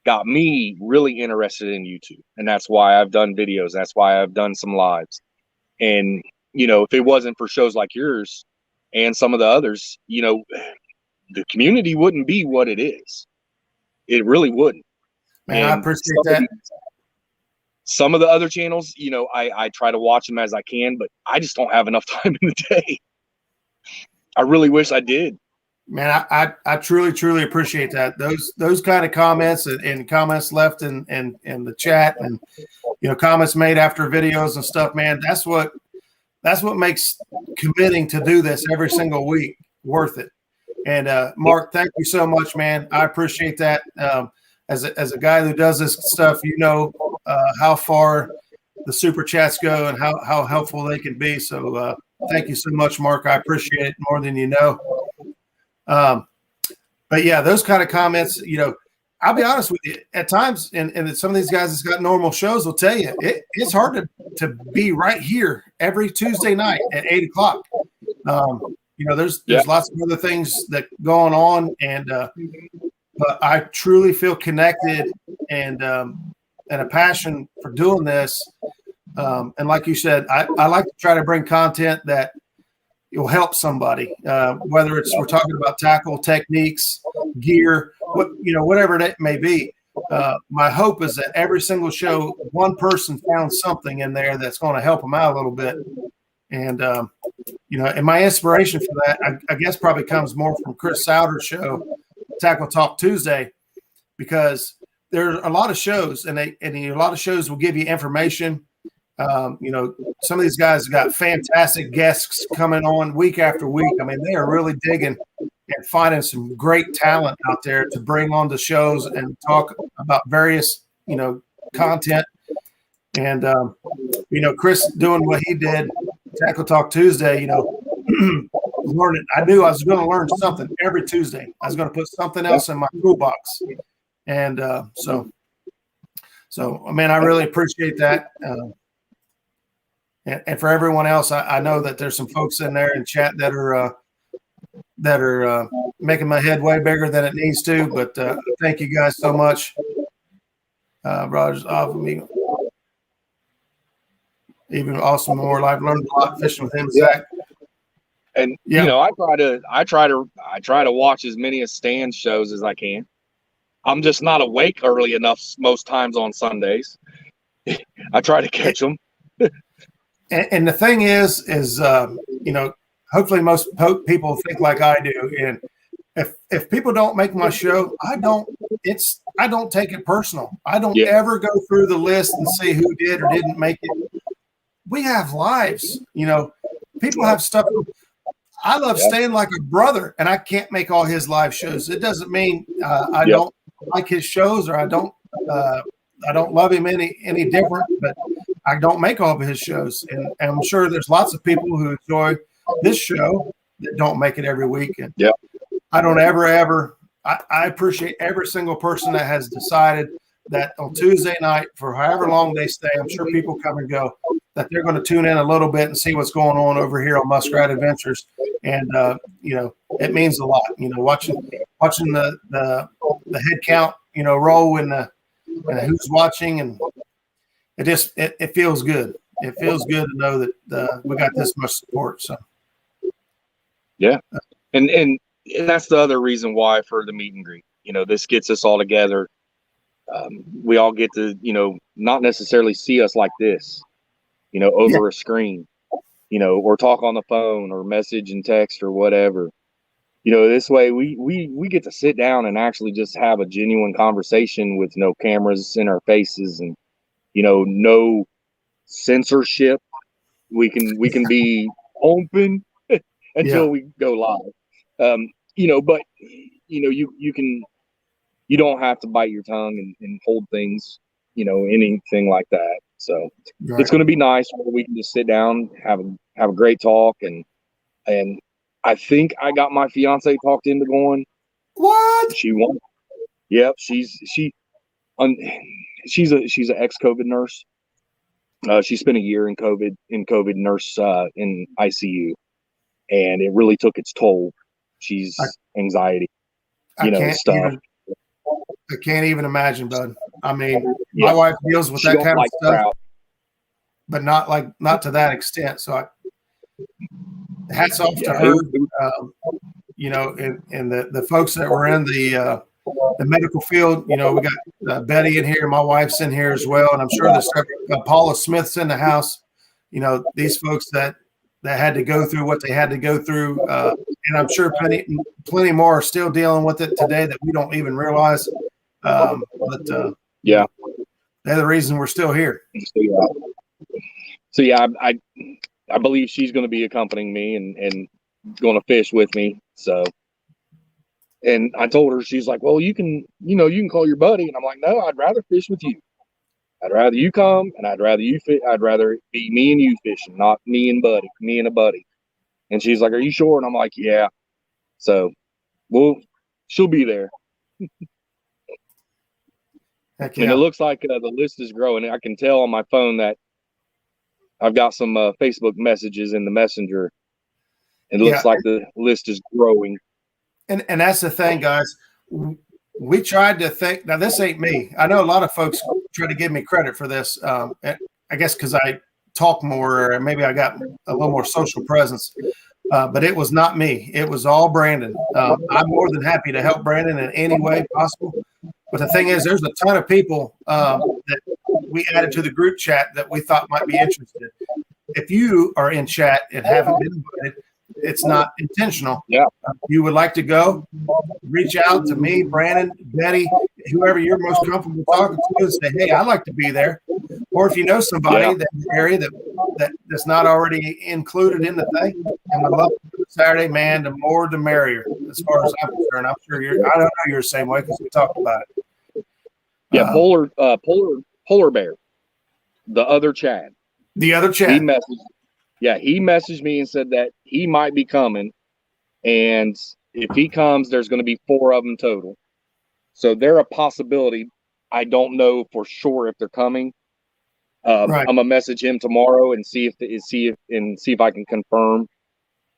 got me really interested in YouTube. And that's why I've done videos. That's why I've done some lives. And, you know, if it wasn't for shows like yours and some of the others, you know, the community wouldn't be what it is. It really wouldn't. Man, I appreciate that. Some of the other channels, you know, I try to watch them as I can, but I just don't have enough time in the day. I really wish I did. Man, I truly appreciate that. Those kind of comments and comments left in the chat, and you know, comments made after videos and stuff, man, that's what makes committing to do this every single week worth it. And Mark, thank you so much, man. I appreciate that. As a guy who does this stuff, you know how far the super chats go and how helpful they can be. So thank you so much, Mark. I appreciate it more than you know. But yeah, those kind of comments, you know, I'll be honest with you, at times, and some of these guys that's got normal shows will tell you it's hard to be right here every Tuesday night at 8 o'clock. You know, there's lots of other things that going on, and but I truly feel connected and a passion for doing this. And like you said, I like to try to bring content that will help somebody, whether it's we're talking about tackle techniques, gear, whatever it may be. My hope is that every single show, one person found something in there that's going to help them out a little bit. And, you know, and my inspiration for that, I guess, probably comes more from Chris Souter's show, Tackle Talk Tuesday, because there's a lot of shows, and a lot of shows will give you information. You know, some of these guys have got fantastic guests coming on week after week. I mean, they are really digging and finding some great talent out there to bring on the shows and talk about various, you know, content. And, you know, Chris doing what he did, Tackle Talk Tuesday, you know, learning. I knew I was going to learn something every Tuesday. I was going to put something else in my toolbox. And so, man, I really appreciate that. And for everyone else, I know that there's some folks in there in chat that are making my head way bigger than it needs to. But thank you guys so much. Roger's off of me. Even awesome more live. Learned a lot fishing with him, Zach. And you know, I try to watch as many of Stan's shows as I can. I'm just not awake early enough most times on Sundays. I try to catch them. And the thing is, you know, hopefully most people think like I do. And if people don't make my show, I don't take it personal. I don't ever go through the list and see who did or didn't make it. We have lives, you know, people have stuff. I love Stan like a brother, and I can't make all his live shows. It doesn't mean I don't like his shows, or I don't love him any different, but I don't make all of his shows. And I'm sure there's lots of people who enjoy this show that don't make it every week. And I don't ever, I appreciate every single person that has decided that on Tuesday night, for however long they stay, I'm sure people come and go, that they're going to tune in a little bit and see what's going on over here on Muskrat Adventures. And, you know, it means a lot, you know, watching the head count, you know, roll and who's watching, and it feels good. It feels good to know that we got this much support. So, yeah. And that's the other reason why for the meet and greet, you know, this gets us all together. We all get to, you know, not necessarily see us like this, you know, over a screen, you know, or talk on the phone or message and text or whatever. You know, this way we get to sit down and actually just have a genuine conversation with no cameras in our faces and, you know, no censorship. we can be open until we go live. But you don't have to bite your tongue and hold things, anything like that. So it's going to be nice where we can just sit down, have a great talk, and I think I got my fiance talked into going. What? She won. Yep, she's an ex-COVID nurse. She spent a year in COVID nurse in ICU, and it really took its toll. She's anxiety, stuff. I can't even imagine, bud. I mean, my wife deals with that kind of stuff, but not to that extent. So hats off to her. And the folks that were in the medical field. We got Betty in here. My wife's in here as well, and I'm sure there's Paula Smith's in the house. These folks that had to go through what they had to go through, and I'm sure plenty more are still dealing with it today that we don't even realize. They're the reason we're still here. So I believe she's going to be accompanying me and going to fish with me. So, and I told her, she's like, well, you can call your buddy. And I'm like, no, I'd rather fish with you. I'd rather you come, and I'd rather you fish. I'd rather it be me and you fishing, not me and a buddy. And she's like, are you sure? And I'm like, yeah. So, she'll be there. Heck yeah. And it looks like the list is growing. I can tell on my phone that I've got some Facebook messages in the messenger. It looks like the list is growing. And that's the thing, guys. We tried to think. Now, this ain't me. I know a lot of folks try to give me credit for this. I guess because I talk more, or maybe I got a little more social presence. But it was not me. It was all Brandon. I'm more than happy to help Brandon in any way possible. But the thing is, there's a ton of people that we added to the group chat that we thought might be interested. If you are in chat and haven't been invited, it's not intentional. Yeah. You would like to go, reach out to me, Brandon, Betty, whoever you're most comfortable talking to, and say, hey, I'd like to be there. Or if you know somebody that's in the area that's not already included in the thing, and would love to do it Saturday, man, the more the merrier, as far as I'm concerned. I'm sure I don't know you're the same way because we talked about it. Yeah, Polar Bear, the other Chad. The other Chad. He messaged me and said that he might be coming, and if he comes, there's going to be 4 of them total. So they're a possibility. I don't know for sure if they're coming. I'm gonna message him tomorrow and see if I can confirm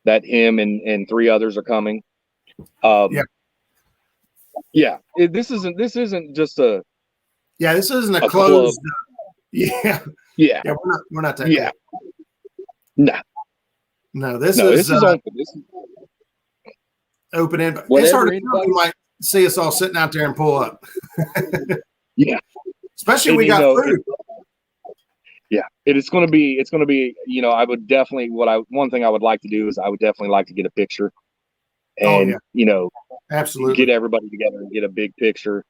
that him and 3 others are coming. This isn't just a. Yeah, this isn't a closed. Yeah. We're not that. Yeah. No, this is open. This is open end. It's hard to tell. You might see us all sitting out there and pull up. Yeah, especially we got food. It's going to be. I would definitely. One thing I would like to do is I would definitely like to get a picture, and absolutely get everybody together and get a big picture.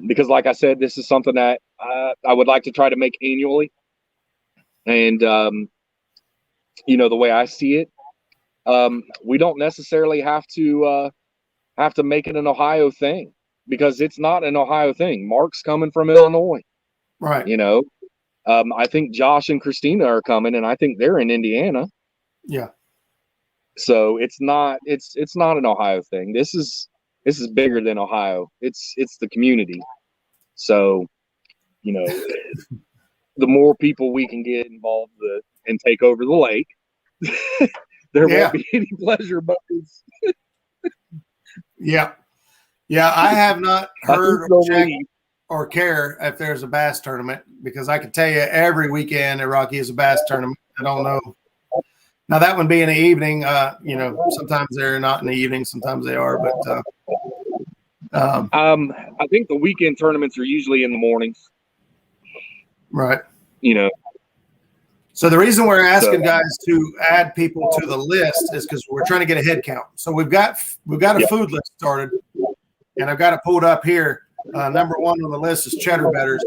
Because, like I said, this is something that I would like to try to make annually, and the way I see it, we don't necessarily have to make it an Ohio thing, because it's not an Ohio thing. Mark's coming from Illinois, right? I think Josh and Christina are coming, and I think they're in Indiana. Yeah. So it's not an Ohio thing. This is bigger than Ohio. It's the community. So, the more people we can get involved and take over the lake, there won't be any pleasure buckets. Yeah. I have not heard or care if there's a bass tournament, because I can tell you every weekend at Rocky is a bass tournament. I don't know. Now that one being in the evening, sometimes they're not in the evening, sometimes they are, but I think the weekend tournaments are usually in the mornings. Right. So the reason we're asking guys to add people to the list is because we're trying to get a head count. So we've got a food list started, and I've got it pulled up here. Number 1 on the list is cheddar betters.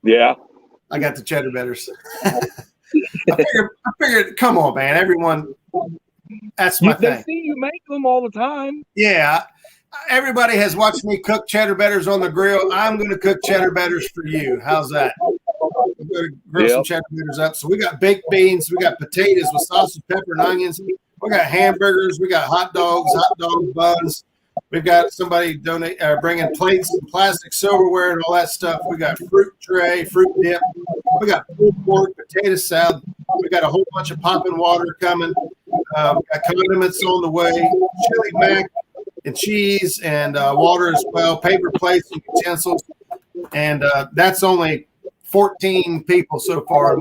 Yeah. I got the cheddar betters. I figured, come on, man. Everyone, that's my thing. They see you make them all the time. Yeah. Everybody has watched me cook cheddar betters on the grill. I'm going to cook cheddar betters for you. How's that? We're going to grill some cheddar betters up. So we got baked beans. We got potatoes with sausage, pepper, and onions. We got hamburgers. We got hot dog buns. We've got somebody bringing plates and plastic silverware and all that stuff. We got fruit tray, fruit dip. We got pulled pork, potato salad. We got a whole bunch of popping water coming. We got condiments on the way, chili mac and cheese and water as well, paper plates and utensils. And that's only 14 people so far.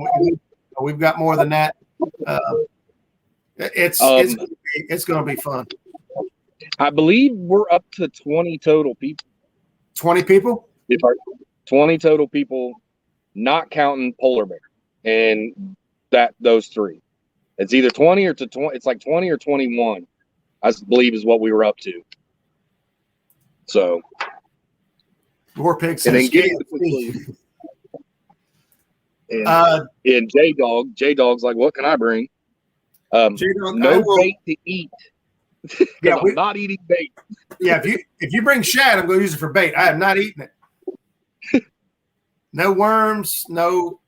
We've got more than that. It's going to be fun. I believe we're up to 20 total people. 20 people? 20 total people, not counting polar bear and those three. It's either 20 or 20. It's like 20 or 21, I believe, is what we were up to. So, more pigs and then and J Dog's like, what can I bring? J-Dog, no bait to eat. Yeah, I'm not eating bait. Yeah, if you bring shad, I'm going to use it for bait. I am not eating it. No worms, no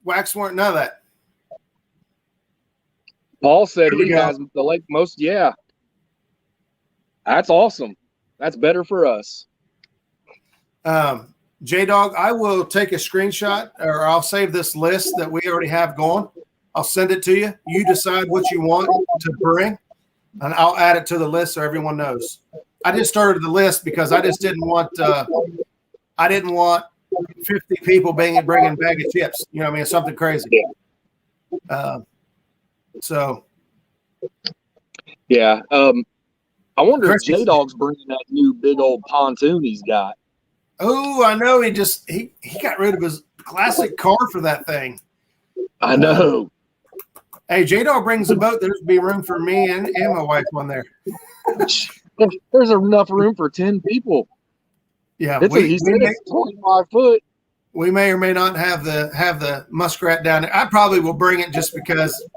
wax worm, none of that. Paul said he has the lake most. Yeah, that's awesome. That's better for us. J-Dog, I will take a screenshot, or I'll save this list that we already have going. I'll send it to you. You decide what you want to bring, and I'll add it to the list so everyone knows. I just started the list because I just didn't want 50 people bringing a bag of chips. You know what I mean? Something crazy. So. Yeah. I wonder if J-Dog's bringing that new big old pontoon he's got. Oh, I know. He got rid of his classic car for that thing. I know. Hey, J-Dog brings a boat. There's be room for me and my wife on there. There's enough room for 10 people. Yeah, he said it's 25 foot. We may or may not have the Muskrat down there. I probably will bring it just because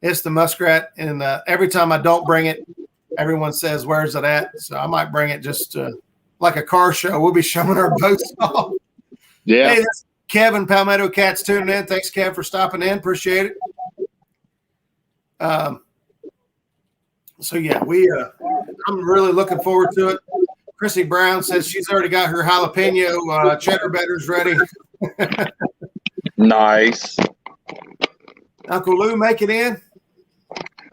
it's the Muskrat, and every time I don't bring it, everyone says, "Where's it at?" So I might bring it just like a car show. We'll be showing our boats off. Yeah. Hey, that's Kevin Palmetto Cats tuning in. Thanks, Kev, for stopping in. Appreciate it. So yeah, I'm really looking forward to it. Chrissy Brown says she's already got her jalapeno cheddar betters ready. Nice. Uncle Lou, make it in.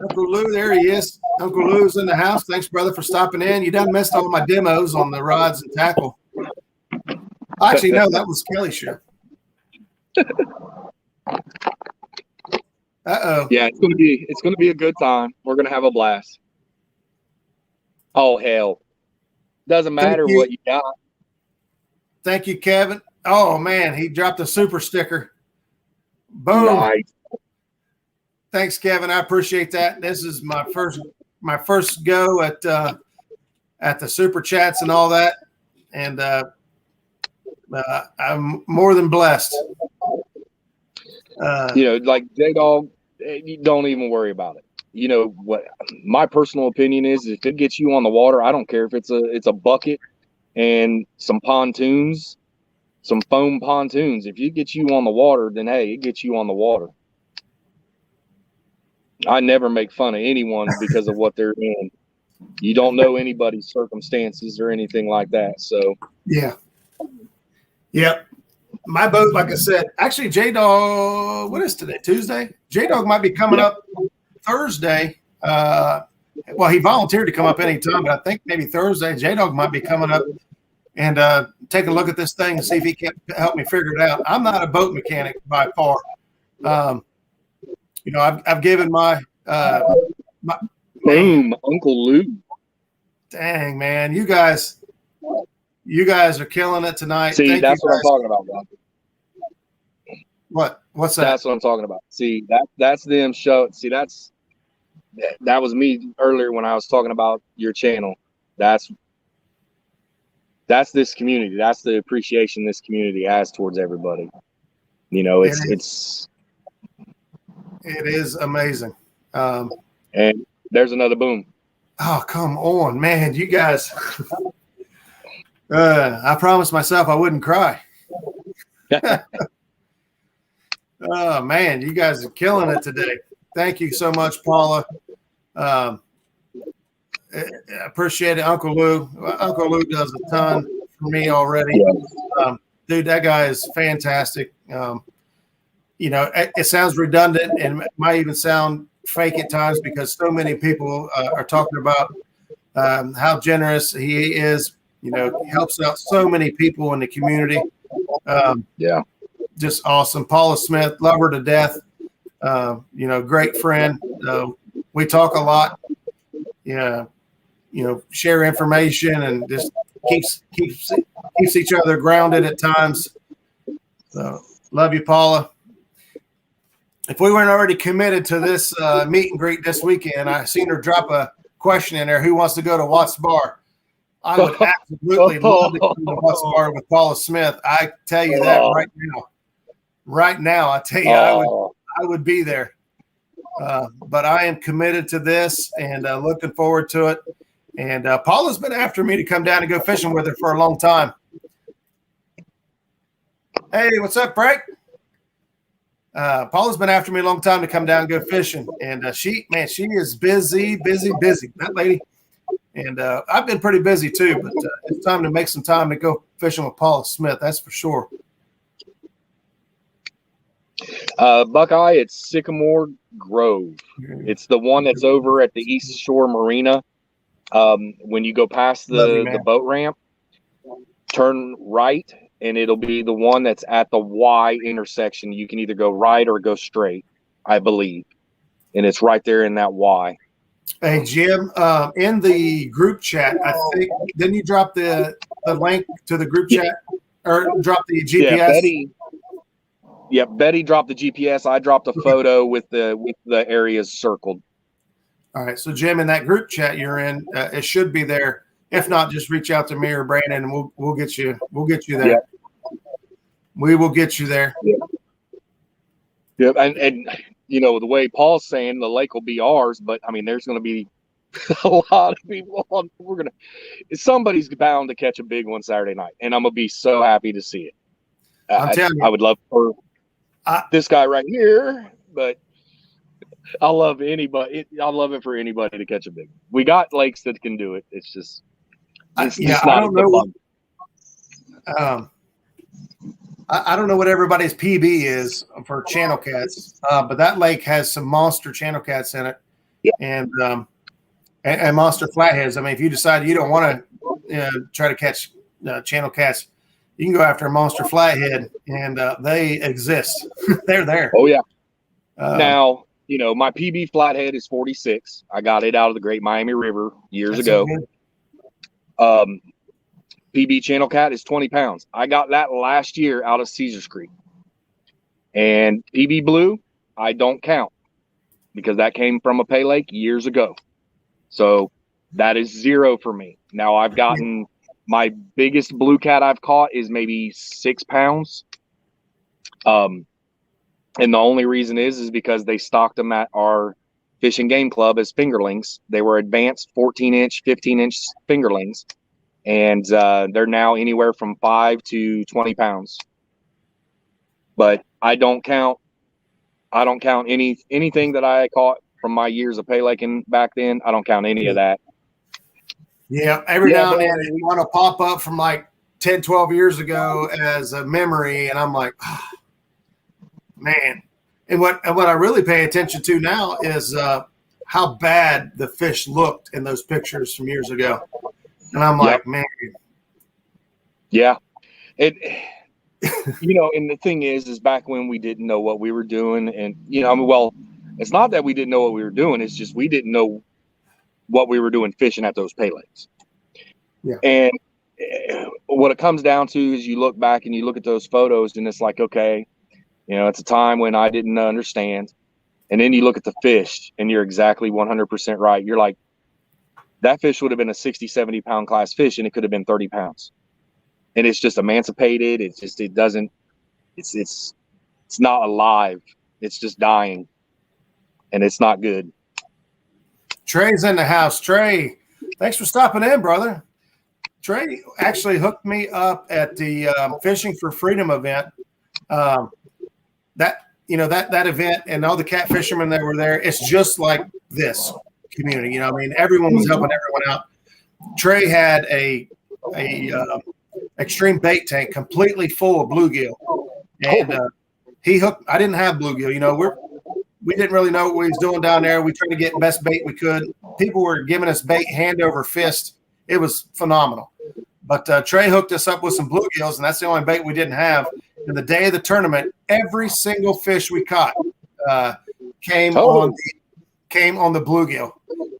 Uncle Lou, there he is. Uncle Lou's in the house. Thanks, brother, for stopping in. You done missed all my demos on the rods and tackle. Actually, no, that was Kelly's show. Uh-oh. Yeah, it's gonna be a good time. We're gonna have a blast. Oh hell. Doesn't matter what you got. Thank you, Kevin. Oh man, he dropped a super sticker. Boom. Nice. Thanks, Kevin. I appreciate that. This is my first go at the super chats and all that. And I'm more than blessed. Like J-Dog, you don't even worry about it. You know what my personal opinion is, if it gets you on the water, I don't care if it's a bucket and some pontoons, some foam pontoons. If it gets you on the water, then hey, it gets you on the water. I never make fun of anyone because of what they're doing. You don't know anybody's circumstances or anything like that. So yeah. Yep. My boat, like I said, actually J-Dog, what is today? Tuesday? J-Dog might be coming up Thursday. Well, he volunteered to come up anytime, but I think maybe Thursday J-Dog might be coming up and take a look at this thing and see if he can help me figure it out. I'm not a boat mechanic by far. I've given my boom, Uncle Lou. Dang, man, you guys are killing it tonight. See, that's what I'm talking about, bro. What's that? That's what I'm talking about. See, that's them show. See, that was me earlier when I was talking about your channel. That's that's this community. That's the appreciation this community has towards everybody. You know, It is amazing. And there's another boom. Oh, come on, man. You guys, I promised myself I wouldn't cry. Oh, man, you guys are killing it today. Thank you so much, Paula. I appreciate it, Uncle Lou. Uncle Lou does a ton for me already. Dude, that guy is fantastic. You know, it sounds redundant and might even sound fake at times because so many people are talking about how generous he is. You know, he helps out so many people in the community. Just awesome. Paula Smith, love her to death. You know, great friend. We talk a lot. Yeah, you know, share information and just keeps each other grounded at times. So, love you, Paula. If we weren't already committed to this meet and greet this weekend, I seen her drop a question in there. Who wants to go to Watts Bar? I would absolutely love to go to Watts Bar with Paula Smith. I tell you that right now. Right now, I tell you, I would be there. But I am committed to this and looking forward to it. And Paula's been after me to come down and go fishing with her for a long time. Hey, what's up, Frank? Paula's been after me a long time to come down and go fishing. And she is busy, that lady. And I've been pretty busy too, but it's time to make some time to go fishing with Paula Smith. That's for sure. Buckeye, it's Sycamore Grove. It's the one that's over at the East Shore Marina. When you go past the boat ramp, turn right, and it'll be the one that's at the Y intersection. You can either go right or go straight, I believe. And it's right there in that Y. Hey, Jim, in the group chat, I think, didn't you drop the link to the group chat or drop the GPS? Yeah, Betty dropped the GPS. I dropped a photo with the areas circled. All right. So, Jim, in that group chat you're in, it should be there. If not, just reach out to me or Brandon, and we'll get you. We'll get you there. Yep. We will get you there. Yep. And you know, the way Paul's saying, the lake will be ours, but I mean, there's going to be a lot of people. Somebody's bound to catch a big one Saturday night, and I'm gonna be so happy to see it. I would love for this guy right here, but I love anybody. I love it for anybody to catch a big one. We got lakes that can do it. It's just, I don't know. I don't know what everybody's PB is for channel cats, but that lake has some monster channel cats in it, and monster flatheads. I mean, if you decide you don't want to try to catch channel cats, you can go after a monster flathead, and they exist. They're there. Oh yeah. Now, you know, my PB flathead is 46. I got it out of the Great Miami River years ago. PB channel cat is 20 pounds. I got that last year out of Caesars Creek. And PB blue, I don't count because that came from a pay lake years ago. So that is 0 for me. Now I've gotten my biggest blue cat I've caught is maybe 6 pounds. And the only reason is because they stocked them at our Fish and Game Club as fingerlings. They were advanced 14-inch, 15-inch fingerlings. And they're now anywhere from 5 to 20 pounds. But I don't count anything that I caught from my years of pay laking back then. I don't count any of that. Yeah, every now and then you want to pop up from like 10, 12 years ago as a memory, and I'm like, oh, man. And what I really pay attention to now is how bad the fish looked in those pictures from years ago. And I'm like, man. Yeah. You know, and the thing is back when we didn't know what we were doing. And, you know, I mean, well, it's not that we didn't know what we were doing. It's just we didn't know what we were doing fishing at those pay lakes. Yeah. And what it comes down to is you look back and you look at those photos and it's like, okay, you know, it's a time when I didn't understand. And then you look at the fish and you're exactly 100% right. You're like, that fish would have been a 60, 70 pound class fish and it could have been 30 pounds. and it's just emancipated. It's not alive. It's just dying, and it's not good. Trey's in the house. Trey, thanks for stopping in, brother. Trey actually hooked me up at the Fishing for Freedom event. That event and all the cat fishermen that were there, it's just like this community. I mean, everyone was helping everyone out. Trey had a extreme bait tank completely full of bluegill, and he hooked. I didn't have bluegill. We didn't really know what we was doing down there. We tried to get best bait we could. People were giving us bait hand over fist. It was phenomenal. But Trey hooked us up with some bluegills, and that's the only bait we didn't have. And the day of the tournament, every single fish we caught came on the bluegill.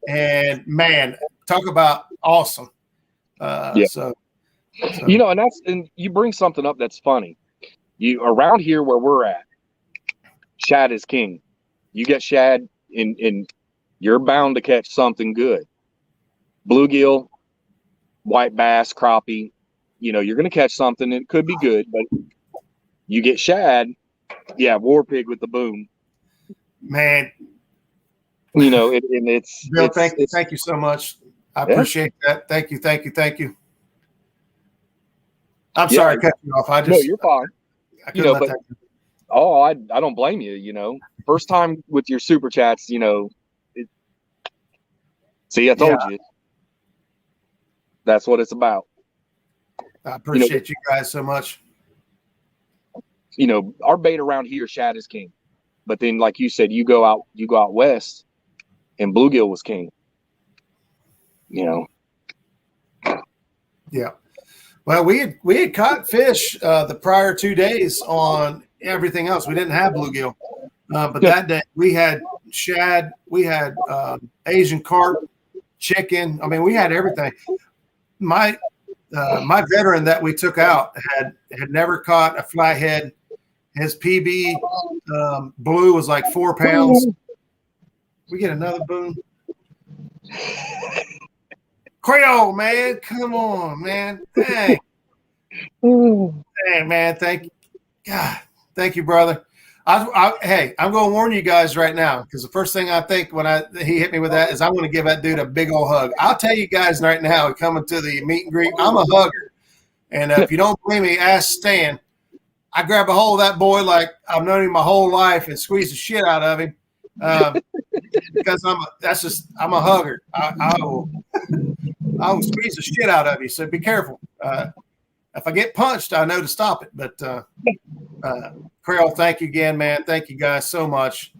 And man, talk about awesome. So and you bring something up that's funny. You around here where we're at, shad is king. You get shad and you're bound to catch something good. Bluegill, white bass, crappie, you're going to catch something. It could be good, but you get shad, war pig with the boom, man. It's Bill. Thank you so much. I appreciate that. Thank you. I'm sorry I cut you off. No, you're fine. I don't blame you. First time with your super chats, see, I told you. That's what it's about. I appreciate you guys so much. Our bait around here, shad is king. But then, like you said, you go out west, and bluegill was king. Yeah. Well, we had caught fish the prior 2 days on everything else. We didn't have bluegill, but that day we had shad, we had Asian carp, chicken. I mean, we had everything. My veteran that we took out had never caught a flathead. His PB blue was like 4 pounds. We get another boom. Creole, man, come on, man. Dang. Dang, man, thank you, brother. Hey, I'm going to warn you guys right now, because the first thing I think when he hit me with that is I'm going to give that dude a big old hug. I'll tell you guys right now, coming to the meet and greet, I'm a hugger. And if you don't believe me, ask Stan. I grab a hold of that boy like I've known him my whole life and squeeze the shit out of him. Because I'm a hugger. I will squeeze the shit out of you. So be careful. If I get punched, I know to stop it. But Creole, thank you again, man. Thank you guys so much.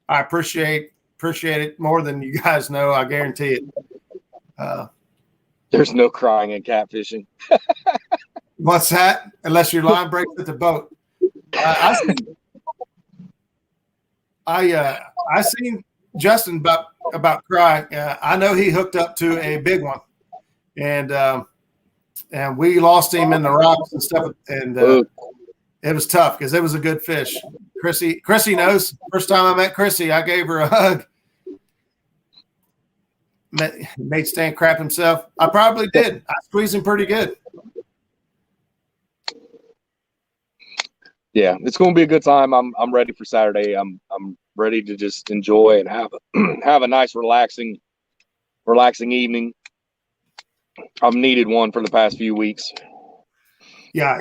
I appreciate it more than you guys know. I guarantee it. There's no crying in catfishing. What's that? Unless your line breaks at the boat. I seen Justin about cry. I know he hooked up to a big one, and we lost him in the rocks and stuff. And it was tough because it was a good fish. Chrissy knows. First time I met Chrissy, I gave her a hug. Made Stan crap himself. I probably did. I squeezed him pretty good. Yeah, it's going to be a good time. I'm ready for Saturday. I'm ready to just enjoy and have a nice relaxing evening. I've needed one for the past few weeks. Yeah,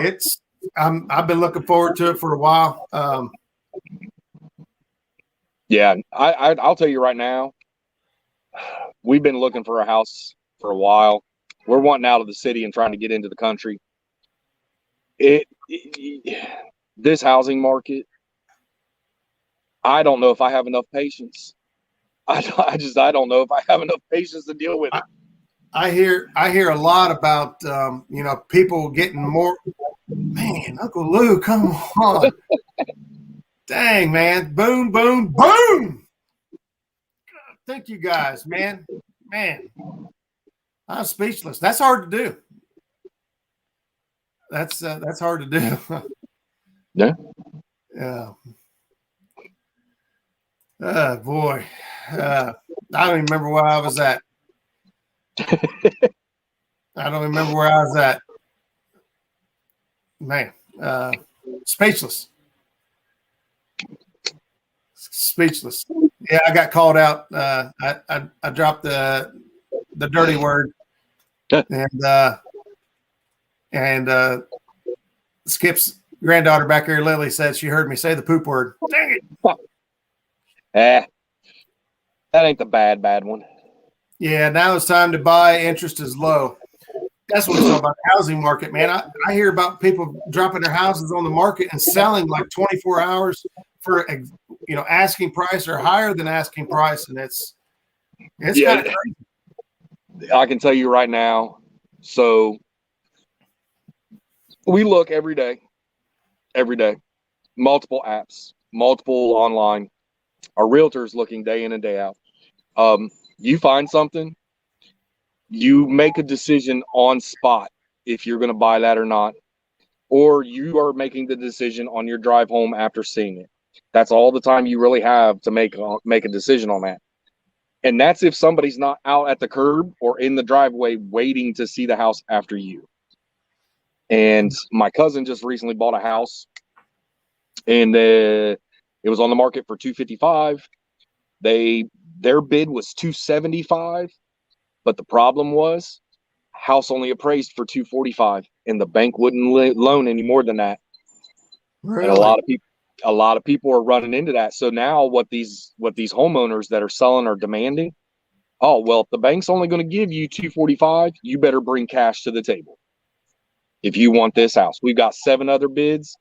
I've been looking forward to it for a while. Yeah, I'll tell you right now, we've been looking for a house for a while. We're wanting out of the city and trying to get into the country. This housing market, I don't know if I have enough patience. I don't know if I have enough patience to deal with it. I hear a lot about people getting more. Man, Uncle Lou, come on. Dang, man. Boom, boom, boom. Thank you guys, man. Man, I'm speechless. That's hard to do. That's hard to do. Yeah. Yeah. Oh, boy. I don't even remember where I was at. I don't remember where I was at. Man, speechless. Speechless. Yeah, I got called out. I dropped the dirty word, and Skip's granddaughter back here, Lily, said she heard me say the poop word. Dang it! That ain't the bad one. Yeah, now it's time to buy. Interest is low. That's what it's all about. The housing market, man. I hear about people dropping their houses on the market and selling like 24 hours for asking price or higher than asking price, and it's kind of crazy. I can tell you right now. So we look every day, multiple apps, multiple online. Our realtors looking day in and day out. You find something, you make a decision on spot if you're going to buy that or not, or you are making the decision on your drive home after seeing it. That's all the time you really have to make a decision on that. And that's if somebody's not out at the curb or in the driveway waiting to see the house after you. And my cousin just recently bought a house, and it was on the market for $255. Their bid was $275, but the problem was house only appraised for $245, and the bank wouldn't loan any more than that. Really? And a lot of people are running into that. So now what these homeowners that are selling are demanding, oh, well, if the bank's only going to give you $245, you better bring cash to the table. If you want this house, we've got 7 other bids.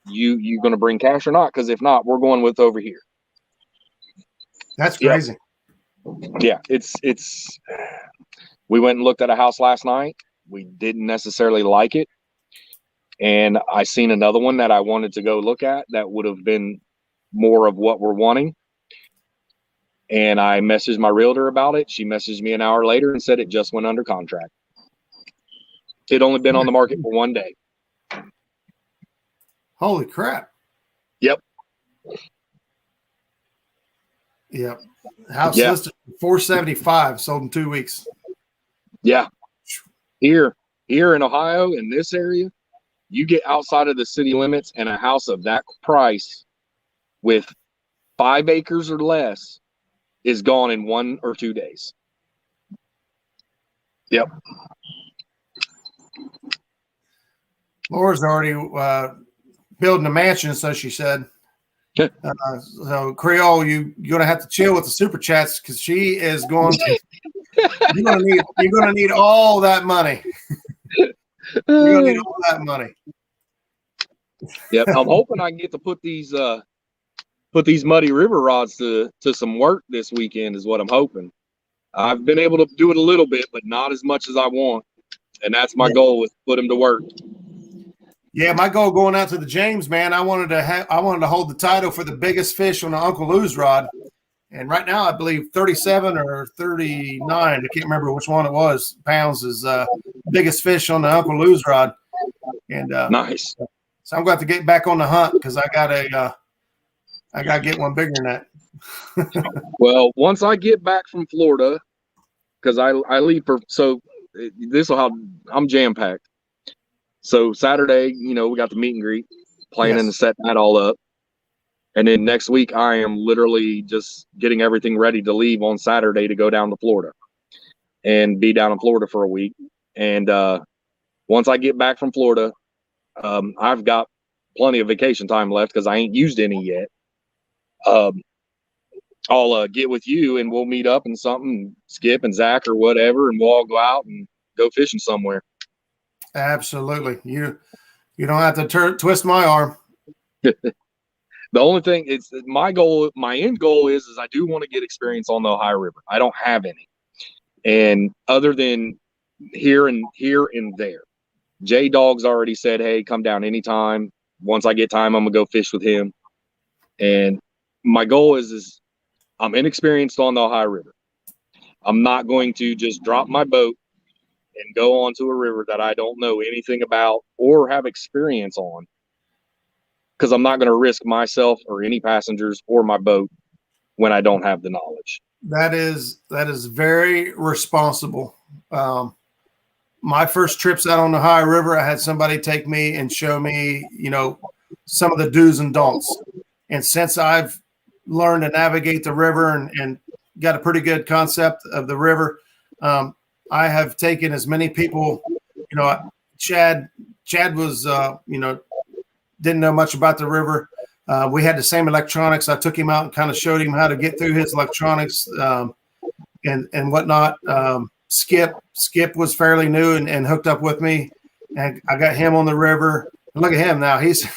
You going to bring cash or not? Because if not, we're going with over here. That's crazy. Yeah, it's we went and looked at a house last night. We didn't necessarily like it. And I seen another one that I wanted to go look at that would have been more of what we're wanting. And I messaged my realtor about it. She messaged me an hour later and said it just went under contract. It only been on the market for 1 day. Holy crap. Yep. House listed for $475, sold in 2 weeks. Yeah. Here in Ohio, in this area, you get outside of the city limits and a house of that price with 5 acres or less is gone in 1 or 2 days. Yep. Laura's already building a mansion, so she said. So Creole, you're gonna have to chill with the super chats because she is going to. You're gonna need all that money. You're gonna need all that money. Yep, I'm hoping I can get to put these muddy river rods to some work this weekend is what I'm hoping. I've been able to do it a little bit, but not as much as I want, and that's my goal, was to put them to work. Yeah, my goal going out to the James, man, I wanted to hold the title for the biggest fish on the Uncle Lou's rod. And right now, I believe 37 or 39, I can't remember which one it was, pounds is biggest fish on the Uncle Lou's rod. And nice. So I'm going to get back on the hunt because I got to get one bigger than that. Well, once I get back from Florida, because I leave this will how I'm jam-packed. So Saturday, we got the meet and greet, planning to set that all up. And then next week, I am literally just getting everything ready to leave on Saturday to go down to Florida and be down in Florida for a week. And once I get back from Florida, I've got plenty of vacation time left because I ain't used any yet. I'll get with you and we'll meet up in something, Skip and Zach or whatever, and we'll all go out and go fishing somewhere. Absolutely. You don't have to twist my arm. The only thing is my end goal is I do want to get experience on the Ohio River. I don't have any. And other than here and there, J-Dog's already said, hey, come down anytime. Once I get time, I'm going to go fish with him. And my goal is I'm inexperienced on the Ohio River. I'm not going to just drop my boat and go onto a river that I don't know anything about or have experience on, because I'm not going to risk myself or any passengers or my boat when I don't have the knowledge. That is very responsible. my first trips out on the Ohio River, I had somebody take me and show me, some of the do's and don'ts. And since I've learned to navigate the river and got a pretty good concept of the river, I have taken as many people, Chad was, didn't know much about the river. We had the same electronics. I took him out and kind of showed him how to get through his electronics and whatnot. Skip was fairly new and hooked up with me, and I got him on the river. Look at him now. He's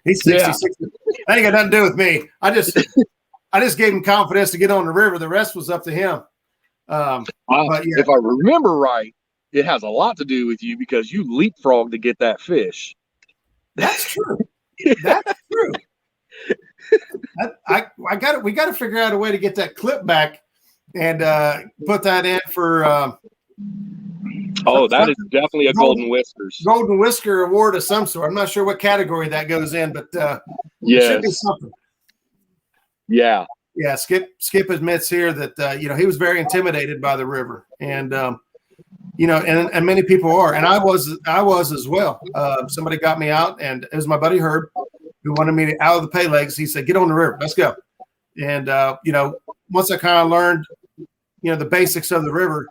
66. That ain't got nothing to do with me. I just gave him confidence to get on the river. The rest was up to him. But yeah. If I remember right, it has a lot to do with you because you leapfrogged to get that fish. That's true. That's true. We got to figure out a way to get that clip back and put that in for. That is definitely a golden whiskers. Golden whisker award of some sort. I'm not sure what category that goes in, but yes. It should be something. Yeah. Yeah. Skip admits here that he was very intimidated by the river, and and many people are, and I was as well. Somebody got me out, and it was my buddy Herb who wanted me out of the pay legs. He said, "Get on the river, let's go." And once I kind of learned, the basics of the river,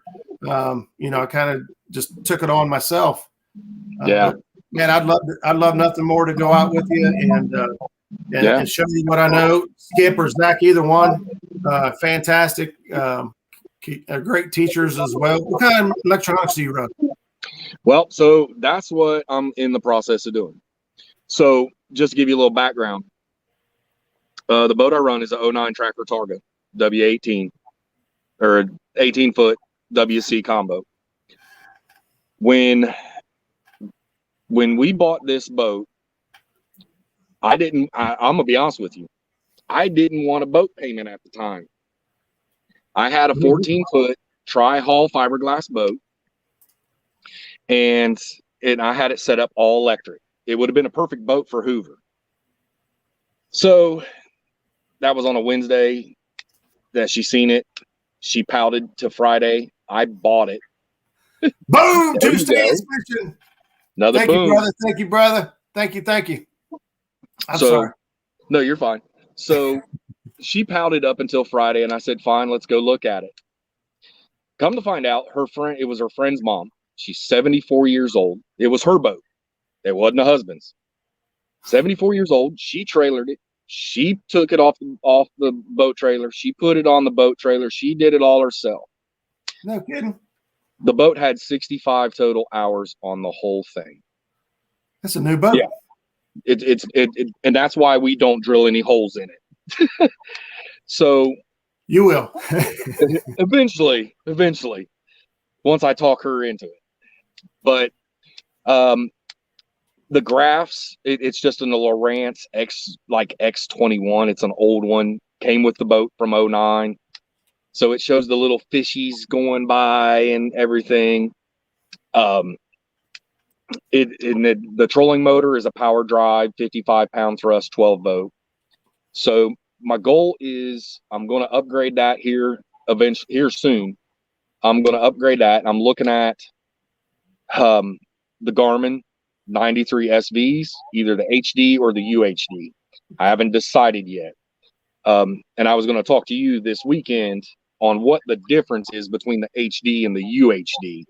I kind of just took it on myself. Yeah, man, I'd love nothing more to go out with you and show you what I know. Skip or Zach, either one, fantastic. Great teachers as well. What kind of electronics do you run? Well, so that's what I'm in the process of doing. So just to give you a little background, the boat I run is a 09 Tracker Targa W18 or 18-foot WC combo. When we bought this boat, I'm gonna be honest with you, I didn't want a boat payment at the time. I had a 14-foot tri-hull fiberglass boat, and I had it set up all electric. It would have been a perfect boat for Hoover. So that was on a Wednesday that she seen it. She pouted to Friday. I bought it. Boom! Tuesday inspection. Another Thank boom. you, brother. Thank you, brother. Thank you. I'm sorry. No, you're fine. So she pouted up until Friday, and I said, fine, let's go look at it. Come to find out, it was her friend's mom. She's 74 years old. It was her boat. It wasn't a husband's. 74 years old. She trailered it. She took it off the boat trailer. She put it on the boat trailer. She did it all herself. No kidding. The boat had 65 total hours on the whole thing. That's a new boat. Yeah. It and that's why we don't drill any holes in it. So you will. eventually, once I talk her into it. But the graphs, it's just in the Lowrance X21. It's an old one. Came with the boat from 09. So it shows the little fishies going by and everything. The trolling motor is a power drive, 55-pound thrust, 12 boat. So my goal is I'm going to upgrade that here soon. I'm going to upgrade that. And I'm looking at the Garmin 93 SVs, either the HD or the UHD. I haven't decided yet. And I was going to talk to you this weekend on what the difference is between the HD and the UHD.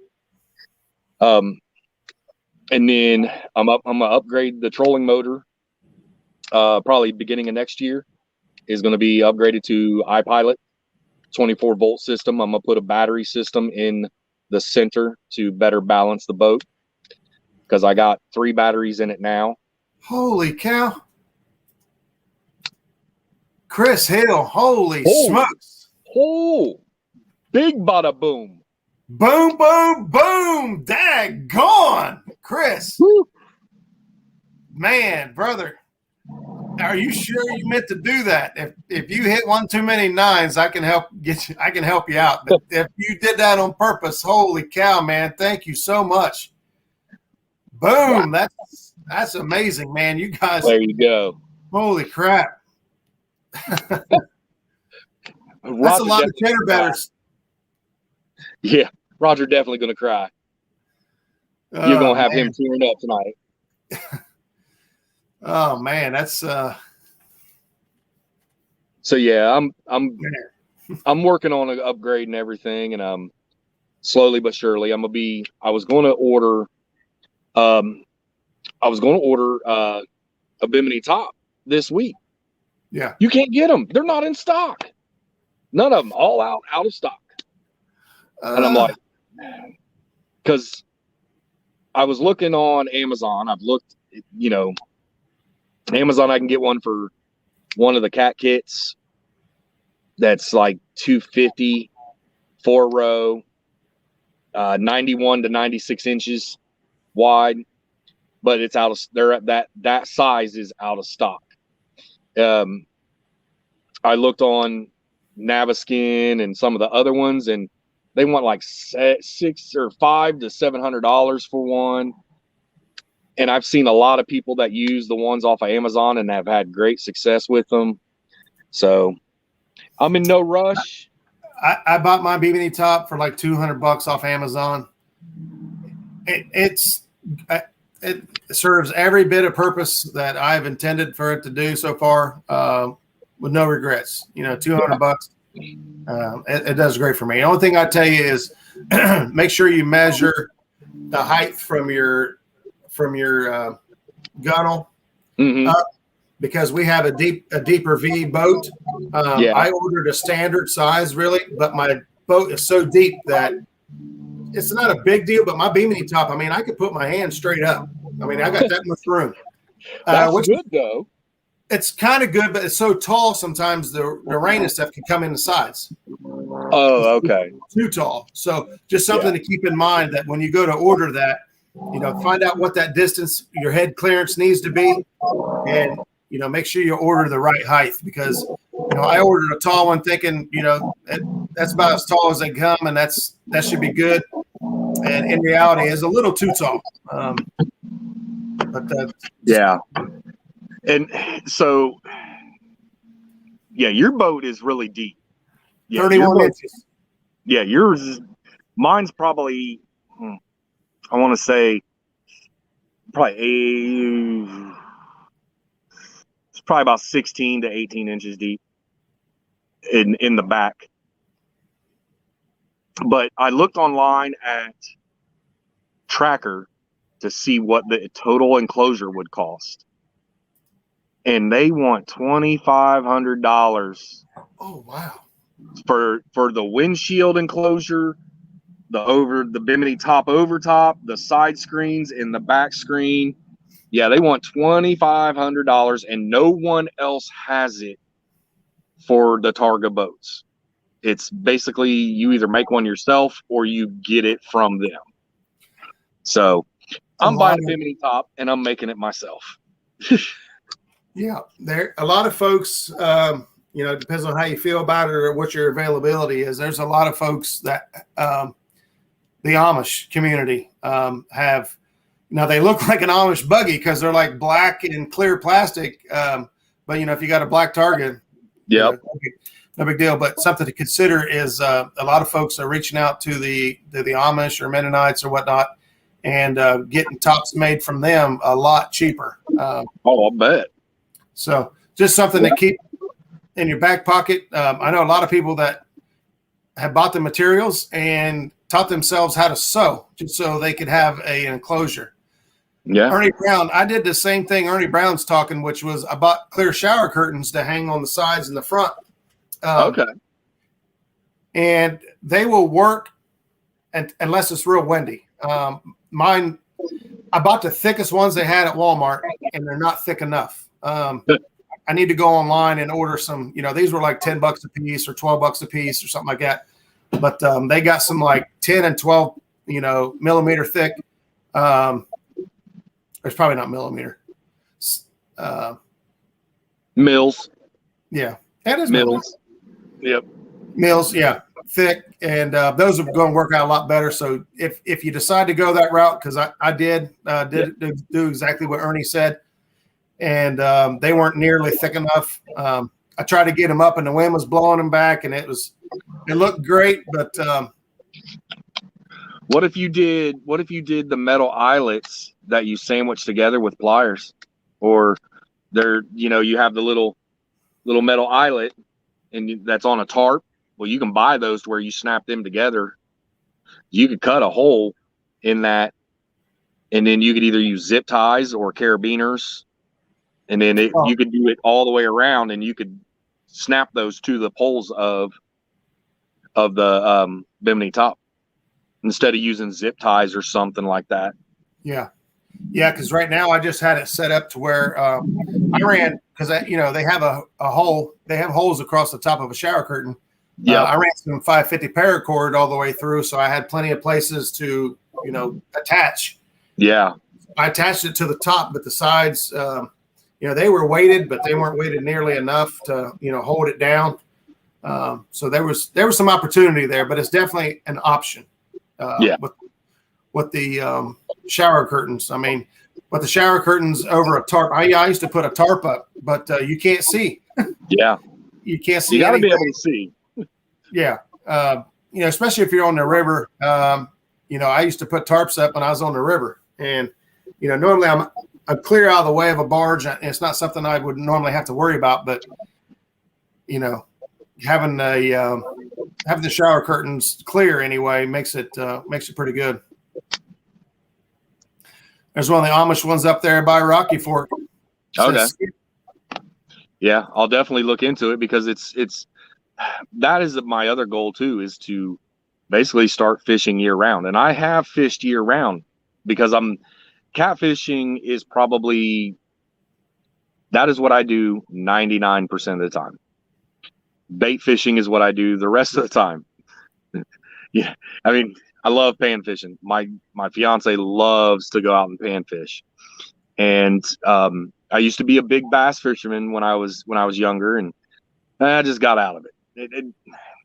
And then I'm gonna upgrade the trolling motor. Probably beginning of next year is going to be upgraded to iPilot 24-volt system. I'm gonna put a battery system in the center to better balance the boat because I got 3 batteries in it now. Holy cow! Chris Hill, holy smokes! Oh, big bada boom! Boom, boom, boom! Daggone, Chris. Woo. Man, brother, are you sure you meant to do that? If you hit one too many 9s, I can help you out. But if you did that on purpose, holy cow, man! Thank you so much. Boom! That's amazing, man. You guys. There you go. Holy crap! That's a lot of chatter batters. Yeah, Roger definitely going to cry. You're Oh, gonna have man. him tearing up tonight. Oh man, that's So yeah, man. I'm working on an upgrade and everything, and slowly but surely I was going to order a Bimini top this week. Yeah. You can't get them. They're not in stock. None of them, all out of stock. And I'm like, because I was looking on Amazon. I've looked, Amazon, I can get one for one of the cat kits that's like 250, 4-row, 91 to 96 inches wide, but it's out of, they're at that size is out of stock. I looked on Naviskin and some of the other ones, and they want like $600 or $500 to $700 for one. And I've seen a lot of people that use the ones off of Amazon and have had great success with them. So I'm in no rush. I bought my Bimini top for like $200 off Amazon. It serves every bit of purpose that I've intended for it to do so far, with no regrets. $200. It does great for me. The only thing I tell you is make sure you measure the height from your gunnel up, because we have a deeper V boat. I ordered a standard size, really, but my boat is so deep that it's not a big deal. But my Bimini top, I mean, I could put my hand straight up. I mean, I got that much room. That's good though. It's kind of good, but it's so tall sometimes the rain and stuff can come in the sides. Oh, okay. Too tall. So just something to keep in mind, that when you go to order that, find out what that distance, your head clearance needs to be, and make sure you order the right height, because I ordered a tall one thinking that's about as tall as they come, and that should be good, and in reality it's a little too tall. And so your boat is really deep. 31 inches. Mine's probably, I want to say it's probably about 16 to 18 inches deep in the back. But I looked online at Tracker to see what the total enclosure would cost, and they want $2,500. Oh wow! For the windshield enclosure, the Bimini top over top, the side screens, and the back screen. Yeah, they want $2,500, and no one else has it for the Targa boats. It's basically you either make one yourself or you get it from them. So I'm buying a Bimini top and I'm making it myself. Yeah, there a lot of folks. It depends on how you feel about it or what your availability is. There's a lot of folks that the Amish community have. Now they look like an Amish buggy because they're like black and clear plastic. But if you got a black Targa, no big deal. But something to consider is a lot of folks are reaching out to the Amish or Mennonites or whatnot, and getting tops made from them a lot cheaper. I'll bet. So just something to keep in your back pocket. I know a lot of people that have bought the materials and taught themselves how to sew just so they could have an enclosure. Yeah. Ernie Brown, I did the same thing Ernie Brown's talking, which was I bought clear shower curtains to hang on the sides and the front. Okay. And they will work unless it's real windy. Mine, I bought the thickest ones they had at Walmart, and they're not thick enough. I need to go online and order some, these were like $10 a piece or $12 a piece or something like that. But they got some like 10 and 12, millimeter thick. It's probably not millimeter. Mills. Yeah. That is Mills. Yep. Mills, yeah. Thick. And those are going to work out a lot better. So if you decide to go that route, because I did do exactly what Ernie said, and they weren't nearly thick enough. I tried to get them up, and the wind was blowing them back, and it looked great, but What if you did the metal eyelets that you sandwich together with pliers, or you have the little metal eyelet and that's on a tarp. Well, you can buy those to where you snap them together. You could cut a hole in that, and then you could either use zip ties or carabiners, and then you could do it all the way around, and you could snap those to the poles of the bimini top instead of using zip ties or something like that. Yeah. Because right now I just had it set up to where I ran, because they have a hole. They have holes across the top of a shower curtain. Yeah, I ran some 550 paracord all the way through, so I had plenty of places to attach. Yeah, I attached it to the top, but the sides, they were weighted, but they weren't weighted nearly enough to hold it down. So there was some opportunity there, but it's definitely an option. With the shower curtains. I mean, with the shower curtains over a tarp. I used to put a tarp up, but you can't see. Yeah. You can't see. You got to be able to see. Yeah. Especially if you're on the river. I used to put tarps up when I was on the river. And, normally I'm clear out of the way of a barge. And it's not something I would normally have to worry about. But, having the shower curtains clear anyway makes it pretty good. There's one of the Amish ones up there by Rocky Fork. Okay. Yeah, I'll definitely look into it, because that is my other goal too, is to basically start fishing year round. And I have fished year round because catfishing is that is what I do 99% of the time. Bait fishing is what I do the rest of the time. Yeah. I mean, I love pan fishing. My fiance loves to go out and pan fish. And I used to be a big bass fisherman when I was younger, and I just got out of it. It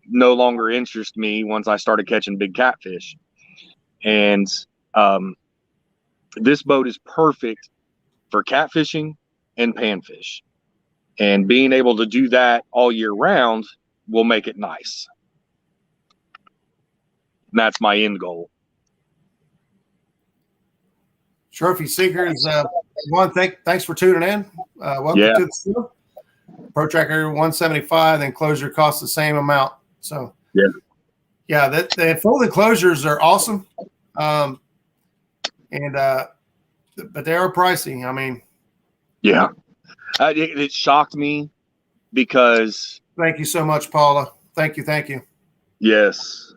no longer interests me once I started catching big catfish. And this boat is perfect for catfishing and panfish. And being able to do that all year round will make it nice. And that's my end goal. Trophy Seekers, thanks for tuning in. Welcome to the show. Pro Tracker 175, then closure costs the same amount. So the folded closures are awesome, but they are pricey. I mean, it shocked me because. Thank you so much, Paula. Thank you. Yes.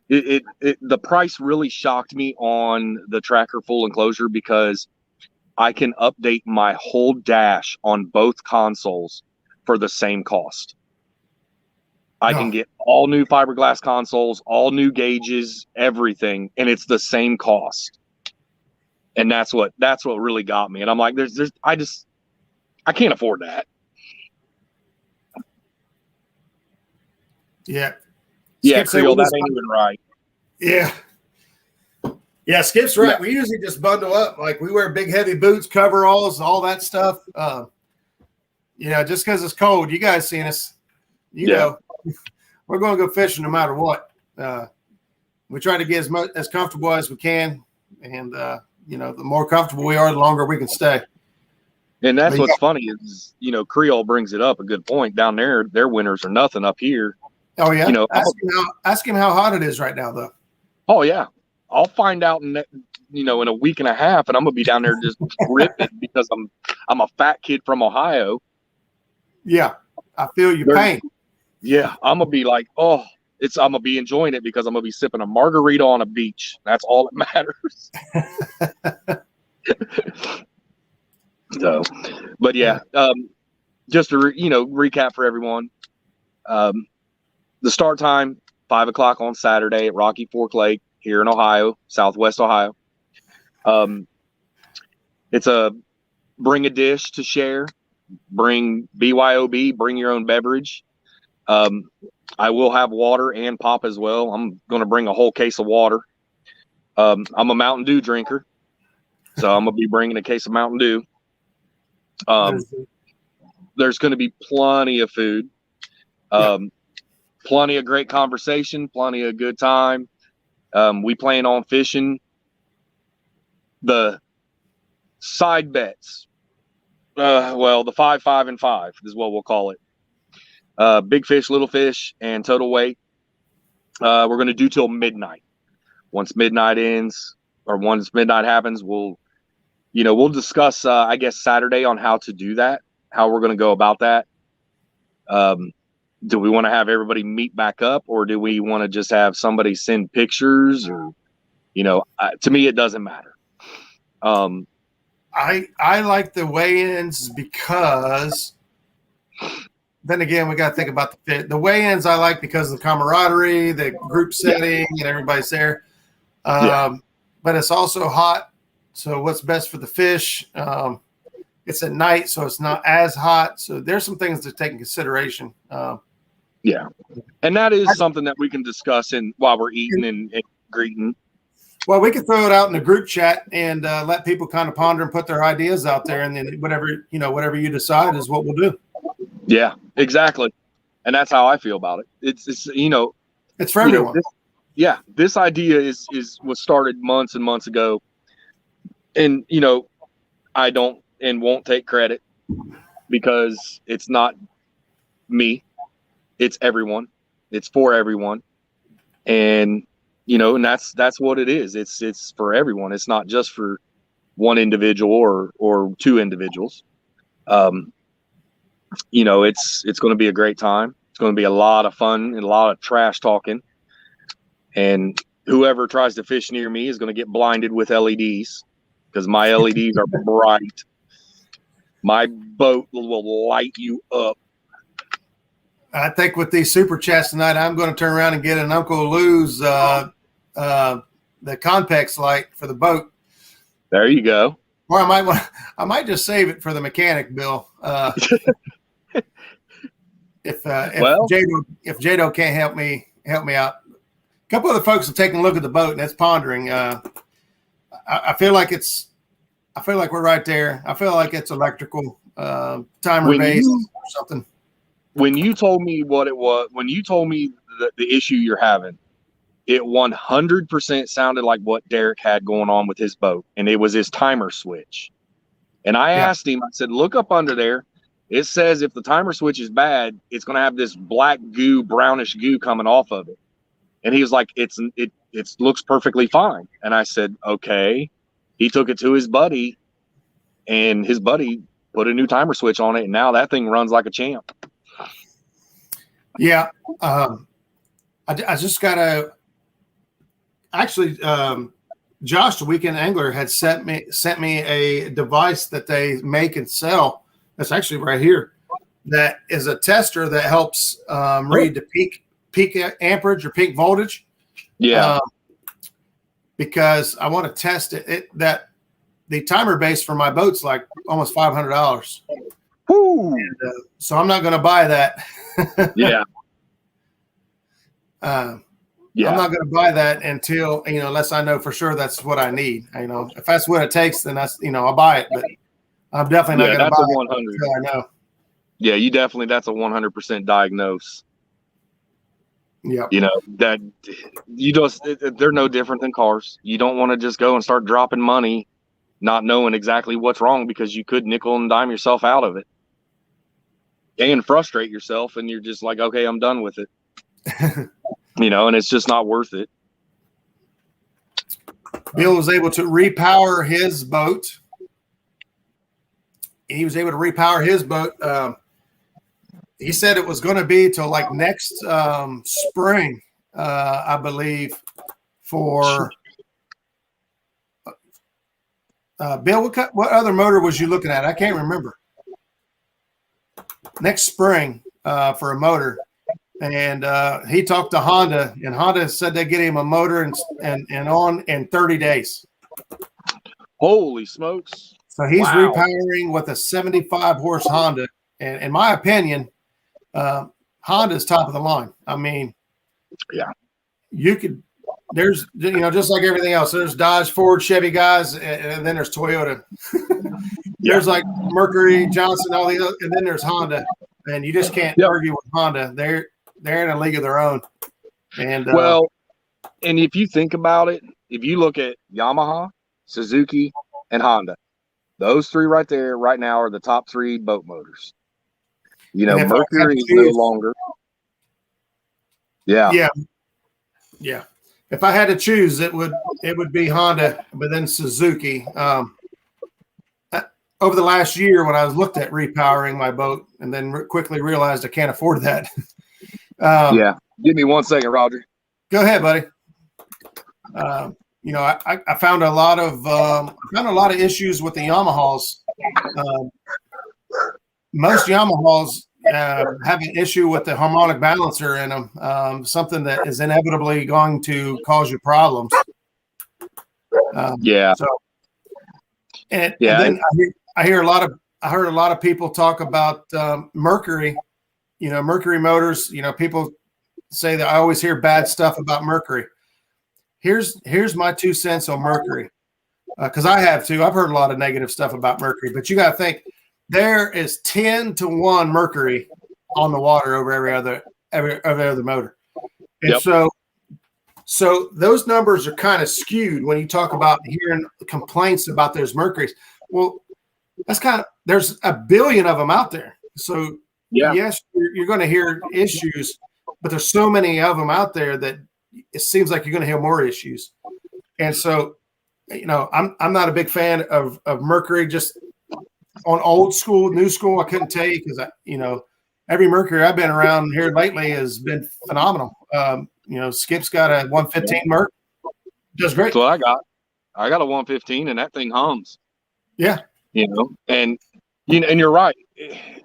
The price really shocked me on the Tracker full enclosure, because I can update my whole dash on both consoles for the same cost. I can get all new fiberglass consoles, all new gauges, everything, and it's the same cost. And that's what really got me. And I'm like, I can't afford that. Yeah. Yeah, Creole, that ain't even right. Yeah, Skip's right. We usually just bundle up. Like, we wear big, heavy boots, coveralls, all that stuff. Just because it's cold. You guys seen us. We're going to go fishing no matter what. We try to get as comfortable as we can. And, the more comfortable we are, the longer we can stay. And that's what's funny is, Creole brings it up, a good point. Down there, their winters are nothing up here. Oh, yeah. Ask him how hot it is right now, though. Oh, yeah. I'll find out in a week and a half, and I'm going to be down there just ripping because I'm a fat kid from Ohio. Yeah. I feel your pain. Yeah. I'm going to be like, I'm going to be enjoying it because I'm going to be sipping a margarita on a beach. That's all that matters. So, but just to, recap for everyone. The start time, 5:00 on Saturday at Rocky Fork Lake here in Ohio, Southwest Ohio. It's bring a dish to share, bring BYOB, bring your own beverage. I will have water and pop as well. I'm going to bring a whole case of water. I'm a Mountain Dew drinker, so I'm going to be bringing a case of Mountain Dew. There's going to be plenty of food. Plenty of great conversation, plenty of good time. We plan on fishing the side bets. The 5, 5, and 5 is what we'll call it. Big fish, little fish, and total weight. We're going to do till midnight. Once midnight ends, or once midnight happens, we'll discuss, I guess, Saturday on how to do that, how we're going to go about that. Do we want to have everybody meet back up, or do we want to just have somebody send pictures, or, to me, it doesn't matter. I like the weigh-ins because then again, we got to think about the fit. The weigh-ins I like because of the camaraderie, the group setting, and everybody's there. But it's also hot. So what's best for the fish? It's at night, so it's not as hot. So there's some things to take in consideration. And that is something that we can discuss while we're eating and greeting. Well, we can throw it out in the group chat and let people kind of ponder and put their ideas out there, and then whatever you decide is what we'll do. Yeah, exactly. And that's how I feel about it. It's it's for everyone. This idea was started months and months ago, and I don't and won't take credit because it's not me. It's everyone. It's for everyone, and and that's what it is. It's for everyone. It's not just for one individual or two individuals. It's going to be a great time. It's going to be a lot of fun and a lot of trash talking. And whoever tries to fish near me is going to get blinded with LEDs because my LEDs are bright. My boat will light you up. I think with these super chats tonight, I'm going to turn around and get an Uncle Lou's the Conpex light for the boat. There you go. Or I might just save it for the mechanic bill. If Jado can't help me out. A couple other folks have taken a look at the boat and it's pondering. I feel like we're right there. I feel like it's electrical, timer based or something. When you told me what it was, when you told me the issue you're having, it 100% sounded like what Derek had going on with his boat, and it was his timer switch. And I asked him, I said, look up under there. It says if the timer switch is bad, it's going to have this black goo, brownish goo coming off of it. And he was like, it looks perfectly fine. And I said, okay. He took it to his buddy, and his buddy put a new timer switch on it, and now that thing runs like a champ. Yeah. I just got to actually, Josh, the Weekend Angler, had sent me a device that they make and sell. That's actually right here. That is a tester that helps read the peak amperage or peak voltage. Yeah. Because I want to test it. That the timer base for my boat's like almost $500. Woo. And, so I'm not going to buy that. Yeah. I'm not going to buy that until, unless I know for sure that's what I need. If that's what it takes, then that's, I'll buy it, but I'm definitely not going to buy it until I know. Yeah, that's a 100% diagnose. Yeah. That they're no different than cars. You don't want to just go and start dropping money, not knowing exactly what's wrong, because you could nickel and dime yourself out of it and frustrate yourself. And you're just like, okay, I'm done with it. And it's just not worth it. Bill was able to repower his boat. He was able to repower his boat. He said it was going to be till like next spring, I believe, for Bill. What other motor was you looking at? I can't remember. Next spring for a motor. And he talked to Honda, and Honda said they get him a motor and on in 30 days. Holy smokes. So he's repowering with a 75 horse Honda. And in my opinion, Honda's top of the line. I mean, there's, just like everything else, there's Dodge, Ford, Chevy guys, and then there's Toyota. There's like Mercury, Johnson, all the other, and then there's Honda. And you just can't argue with Honda. They're in a league of their own. And And if you think about it, if you look at Yamaha, Suzuki, and Honda, those three right there right now are the top three boat motors. You know, Mercury is no longer. Yeah. If I had to choose, it would be Honda, but then Suzuki. Over the last year, when I was looked at repowering my boat, and then quickly realized I can't afford that. Yeah, give me 1 second, Roger. Go ahead, buddy. You know, I found a lot of issues with the Yamahas. Most Yamahas have an issue with the harmonic balancer in them, something that is inevitably going to cause you problems. So, and then I heard a lot of people talk about Mercury. You know, Mercury motors. You know, people say that I always hear bad stuff about Mercury. Here's my 2 cents on Mercury, because I have too. I've heard a lot of negative stuff about Mercury, but you got to think there is 10-1 Mercury on the water over every other motor, and so those numbers are kind of skewed when you talk about hearing complaints about those Mercuries. Well, that's there's a billion of them out there, so yes, you're going to hear issues, but there's so many of them out there that it seems like you're going to hear more issues. And so, you know, I'm not a big fan of Mercury. Just on old school, new school, I couldn't tell you, because you know, every Mercury I've been around here lately has been phenomenal. You know, Skip's got a 115 Merc, does great. So I got a 115, and that thing hums. Yeah, you know, and you're right.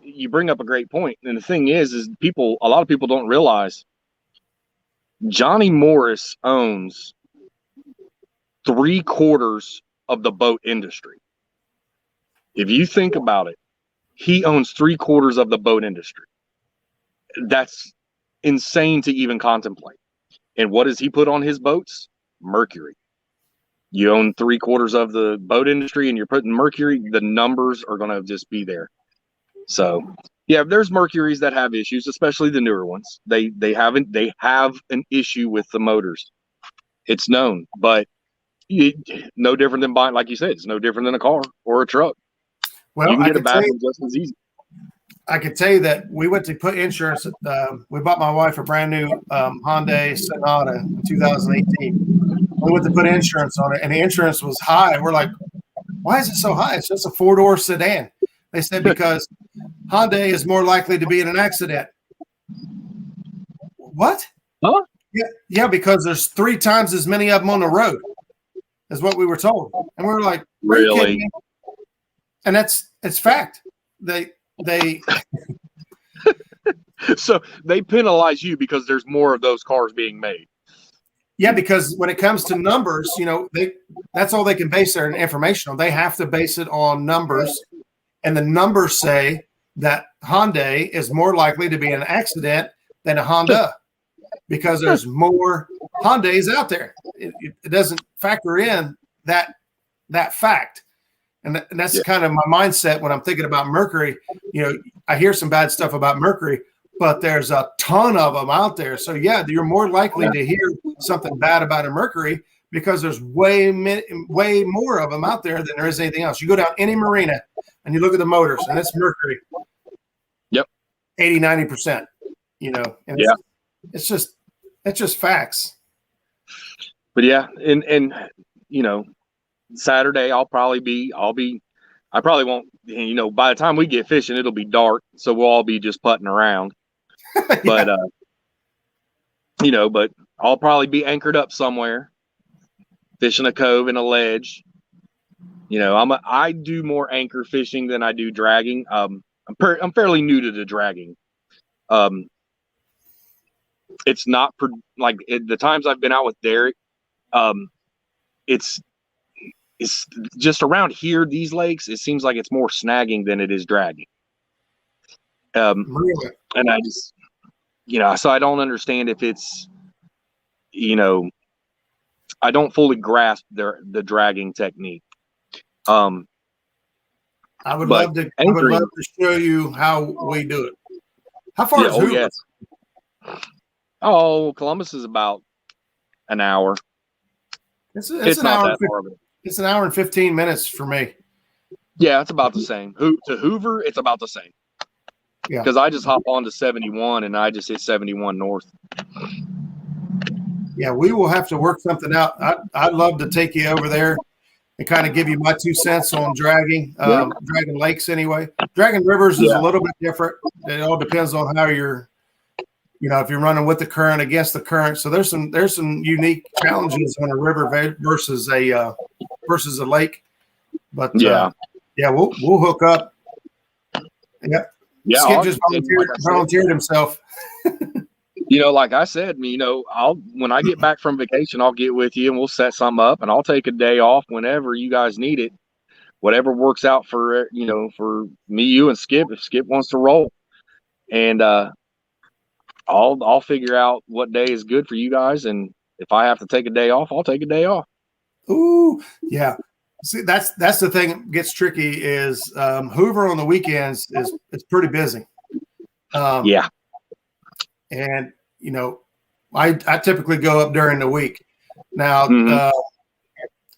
You bring up a great point, and the thing is a lot of people don't realize Johnny Morris owns 3/4 of the boat industry. If you think about it, he owns 3/4 of the boat industry. That's insane to even contemplate. And what does he put on his boats? Mercury. You own 3/4 of the boat industry and you're putting Mercury, the numbers are going to just be there. So yeah, there's Mercuries that have issues, especially the newer ones. They have an issue with the motors. It's known, but no different than buying, like you said, it's no different than a car or a truck. Well, you can get a bad one just as easy. I could tell you that we went to put insurance. We bought my wife a brand new Hyundai Sonata in 2018. We went to put insurance on it, and the insurance was high. We're like, why is it so high? It's just a 4-door sedan. They said because Hyundai is more likely to be in an accident. What? Huh? Yeah, because there's 3 times as many of them on the road, is what we were told. And we were like, really? And it's fact. They So they penalize you because there's more of those cars being made. Yeah, because when it comes to numbers, you know, that's all they can base their information on. They have to base it on numbers, and the numbers say that Hyundai is more likely to be in an accident than a Honda because there's more Hyundais out there. It doesn't factor in that fact. And that's kind of my mindset when I'm thinking about Mercury. You know, I hear some bad stuff about Mercury, but there's a ton of them out there. So yeah, you're more likely to hear something bad about a Mercury because there's way more of them out there than there is anything else. You go down any marina and you look at the motors, and it's Mercury. Yep. 80-90%, you know, and it's just facts. But yeah, and you know, Saturday I probably won't, you know, by the time we get fishing, it'll be dark. So we'll all be just putting around. But, you know, but I'll probably be anchored up somewhere, fishing a cove and a ledge. You know, I do more anchor fishing than I do dragging. I'm fairly new to the dragging. It's not the times I've been out with Derek. It's just around here, these lakes, it seems like it's more snagging than it is dragging. Really? And I just, you know, so I don't understand if it's, you know, I don't fully grasp the dragging technique. I would love to show you how we do it. How far is Hoover? Yes. Oh, Columbus is about an hour. It's It's an not hour. that far. It's an hour and 15 minutes for me. Yeah, it's about the same. To Hoover, it's about the same. Yeah. Because I just hop on to 71 and I just hit 71 north. Yeah, we will have to work something out. I'd love to take you over there and kind of give you my 2 cents on dragging lakes anyway. Dragging rivers is a little bit different. It all depends on how you're, if you're running with the current, against the current. So there's some unique challenges on a river versus a lake. But we'll hook up. Yep. Yeah, Skip just volunteered himself. Like I said, when I get back from vacation, I'll get with you and we'll set something up, and I'll take a day off whenever you guys need it. Whatever works out for me, you, and Skip. If Skip wants to roll, and I'll figure out what day is good for you guys, and if I have to take a day off, I'll take a day off. Ooh, yeah. See, that's the thing that gets tricky is Hoover on the weekends is pretty busy. And I typically go up during the week. Now,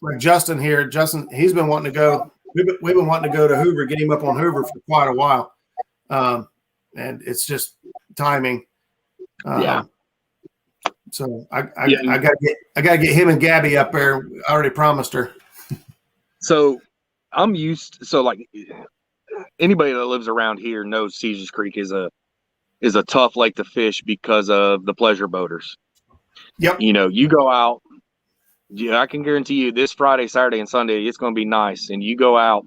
like Justin here, he's been wanting to go. We've been wanting to go to Hoover, get him up on Hoover for quite a while, and it's just timing. So I gotta get him and Gabby up there. I already promised her. So I'm used. So like anybody that lives around here knows Caesars Creek is a tough lake to fish because of the pleasure boaters. Yep. You go out. I can guarantee you this Friday, Saturday, and Sunday, it's going to be nice. And you go out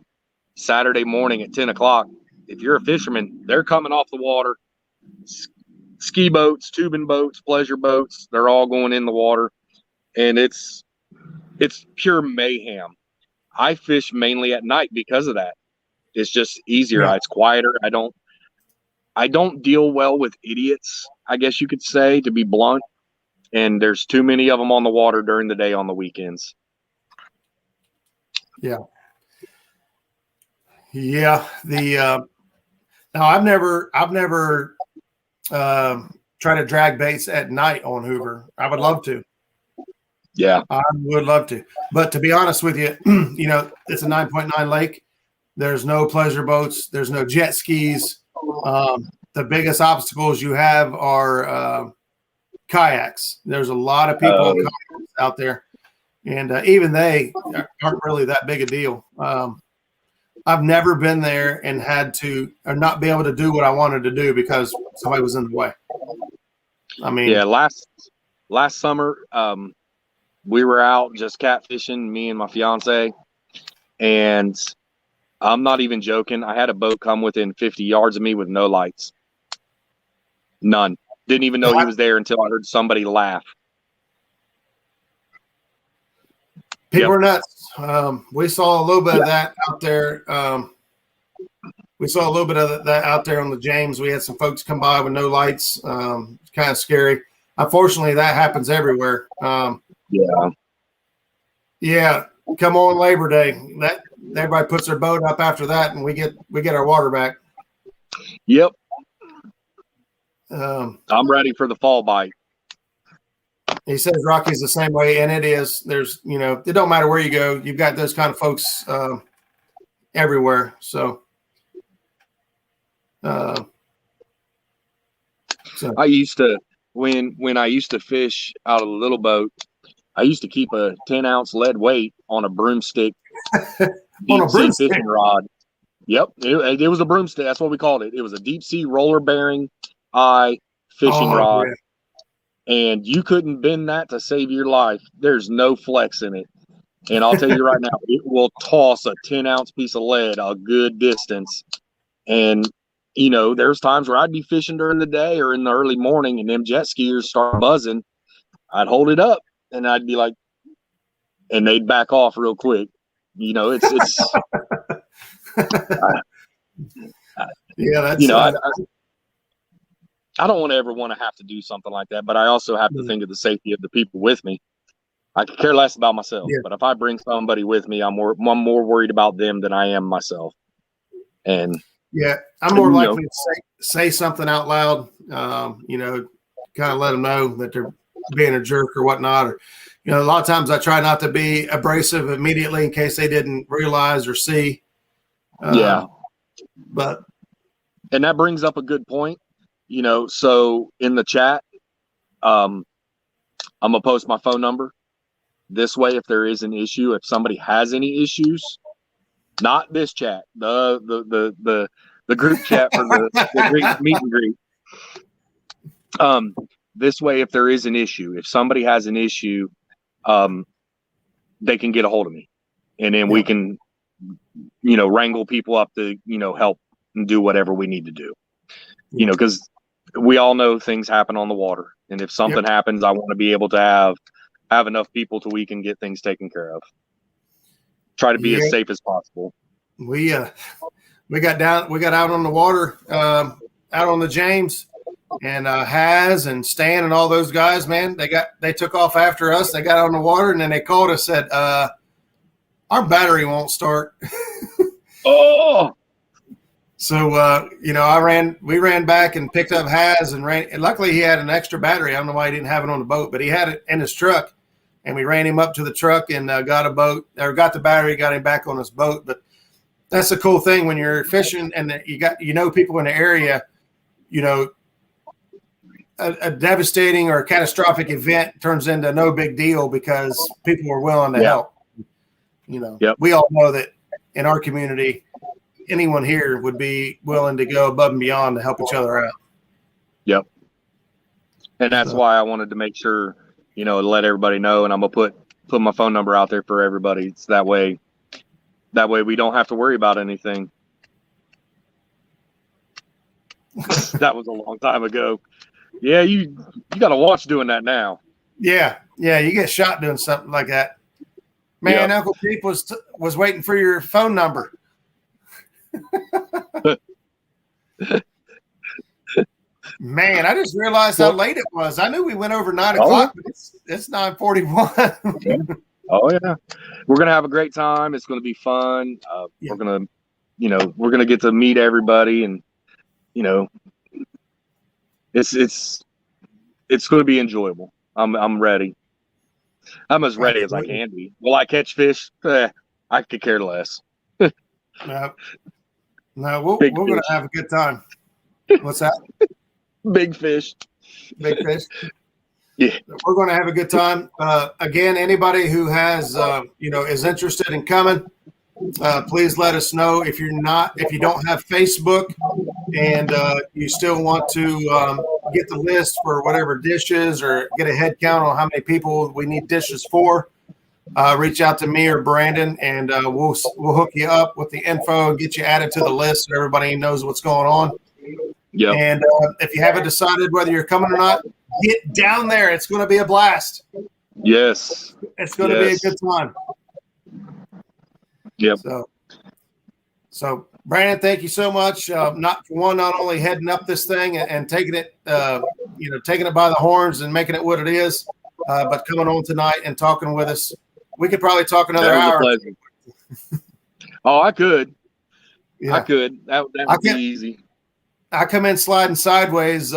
Saturday morning at 10 o'clock. If you're a fisherman, they're coming off the water. Ski boats, tubing boats, pleasure boats, they're all going in the water. And it's pure mayhem. I fish mainly at night because of that. It's just easier. Yeah. It's quieter. I don't deal well with idiots, I guess you could say, to be blunt. And there's too many of them on the water during the day on the weekends. Yeah. Yeah. Now I've never tried to drag baits at night on Hoover. I would love to. Yeah. I would love to. But to be honest with you, it's a 9.9 lake. There's no pleasure boats. There's no jet skis. The biggest obstacles you have are kayaks. There's a lot of people in kayaks out there, and even they aren't really that big a deal. I've never been there and had to or not be able to do what I wanted to do because somebody was in the way. I mean, yeah. Last summer, we were out just catfishing, me and my fiance, and I'm not even joking. I had a boat come within 50 yards of me with no lights. None. Didn't even know he was there until I heard somebody laugh. People are nuts. We saw a little bit of that out there. We saw a little bit of that out there on the James. We had some folks come by with no lights. It's kind of scary. Unfortunately, that happens everywhere. Yeah. Come on Labor Day. That everybody puts their boat up after that, and we get our water back. Yep. I'm ready for the fall bite. He says Rocky's the same way, and it is. There's, it don't matter where you go. You've got those kind of folks everywhere. So I used to when I used to fish out of a little boat, I used to keep a 10-ounce lead weight on a broomstick, on a broomstick fishing rod. Yep, it was a broomstick. That's what we called it. It was a deep sea roller bearing fishing rod, and you couldn't bend that to save your life. There's no flex in it, and I'll tell you right now, it will toss a 10-ounce piece of lead a good distance. And there's times where I'd be fishing during the day or in the early morning, and them jet skiers start buzzing. I'd hold it up, and I'd be like, and they'd back off real quick. It's yeah, that's I don't ever want to have to do something like that, but I also have to think of the safety of the people with me. I could care less about myself, but if I bring somebody with me, I'm more worried about them than I am myself. And yeah, I'm more likely to say something out loud, kind of let them know that being a jerk or whatnot. Or, a lot of times I try not to be abrasive immediately in case they didn't realize or see. And that brings up a good point. So in the chat, I'm gonna post my phone number. This way, if there is an issue, if somebody has any issues, not this chat, the group chat for the meet and greet. This way, if there is an issue, if somebody has an issue, they can get a hold of me, and then we can, wrangle people up to, help and do whatever we need to do. Because we all know things happen on the water, and if something happens, I want to be able to have enough people till we can get things taken care of. Try to be as safe as possible. We got out on the water, out on the James, and Haz and Stan and all those guys, man, they took off after us. They got out on the water, and then they called us, said, our battery won't start. Oh. So, we ran back and picked up Haz and ran. And luckily, he had an extra battery. I don't know why he didn't have it on the boat, but he had it in his truck. And we ran him up to the truck and got the battery, got him back on his boat. But that's the cool thing when you're fishing and you got people in the area. A devastating or a catastrophic event turns into no big deal because people are willing to help. We all know that in our community, anyone here would be willing to go above and beyond to help each other out. Yep. And that's why I wanted to make sure, let everybody know. And I'm going to put my phone number out there for everybody. It's that way we don't have to worry about anything. That was a long time ago. Yeah. You got to watch doing that now. Yeah. Yeah. You get shot doing something like that. Man, Uncle Pete was waiting for your phone number. Man, I just realized how late it was. I knew we went over 9 o'clock, but it's 9:41. Oh yeah, we're gonna have a great time. It's gonna be fun. We're gonna get to meet everybody, and it's gonna be enjoyable. I'm ready. I'm as ready as I can be. Will I catch fish? I could care less. No, we're gonna have a good time. What's that? Big fish. Big fish. Yeah, we're going to have a good time. Again, anybody who has, is interested in coming, please let us know. If you don't have Facebook and you still want to get the list for whatever dishes or get a head count on how many people we need dishes for, reach out to me or Brandon, and we'll hook you up with the info and get you added to the list so everybody knows what's going on. Yeah. And if you haven't decided whether you're coming or not, get down there. It's going to be a blast. Yes. It's going to be a good time. Yep. So Brandon, thank you so much. Not only heading up this thing and taking it, taking it by the horns and making it what it is, but coming on tonight and talking with us. We could probably talk another hour. Oh, I could. Yeah. I could. That would be easy. I come in sliding sideways,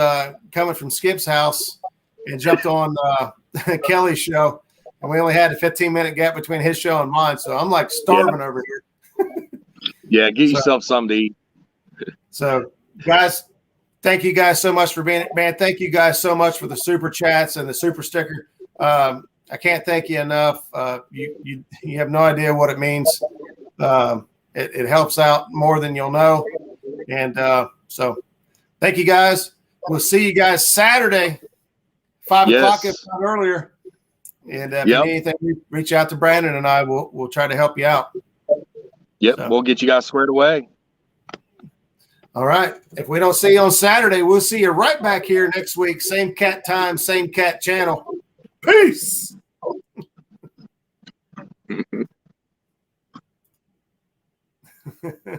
coming from Skip's house, and jumped on Kelly's show, and we only had a 15-minute gap between his show and mine, so I'm like starving over here. Yeah, get yourself something to eat. So, guys, thank you guys so much for being – man, thank you guys so much for the super chats and the super sticker. I can't thank you enough. You have no idea what it means. It helps out more than you'll know. And so thank you guys. We'll see you guys Saturday, 5 o'clock, if not earlier. And if you need anything, reach out to Brandon and I will try to help you out. Yep, so, we'll get you guys squared away. All right. If we don't see you on Saturday, we'll see you right back here next week. Same cat time, same cat channel. Peace.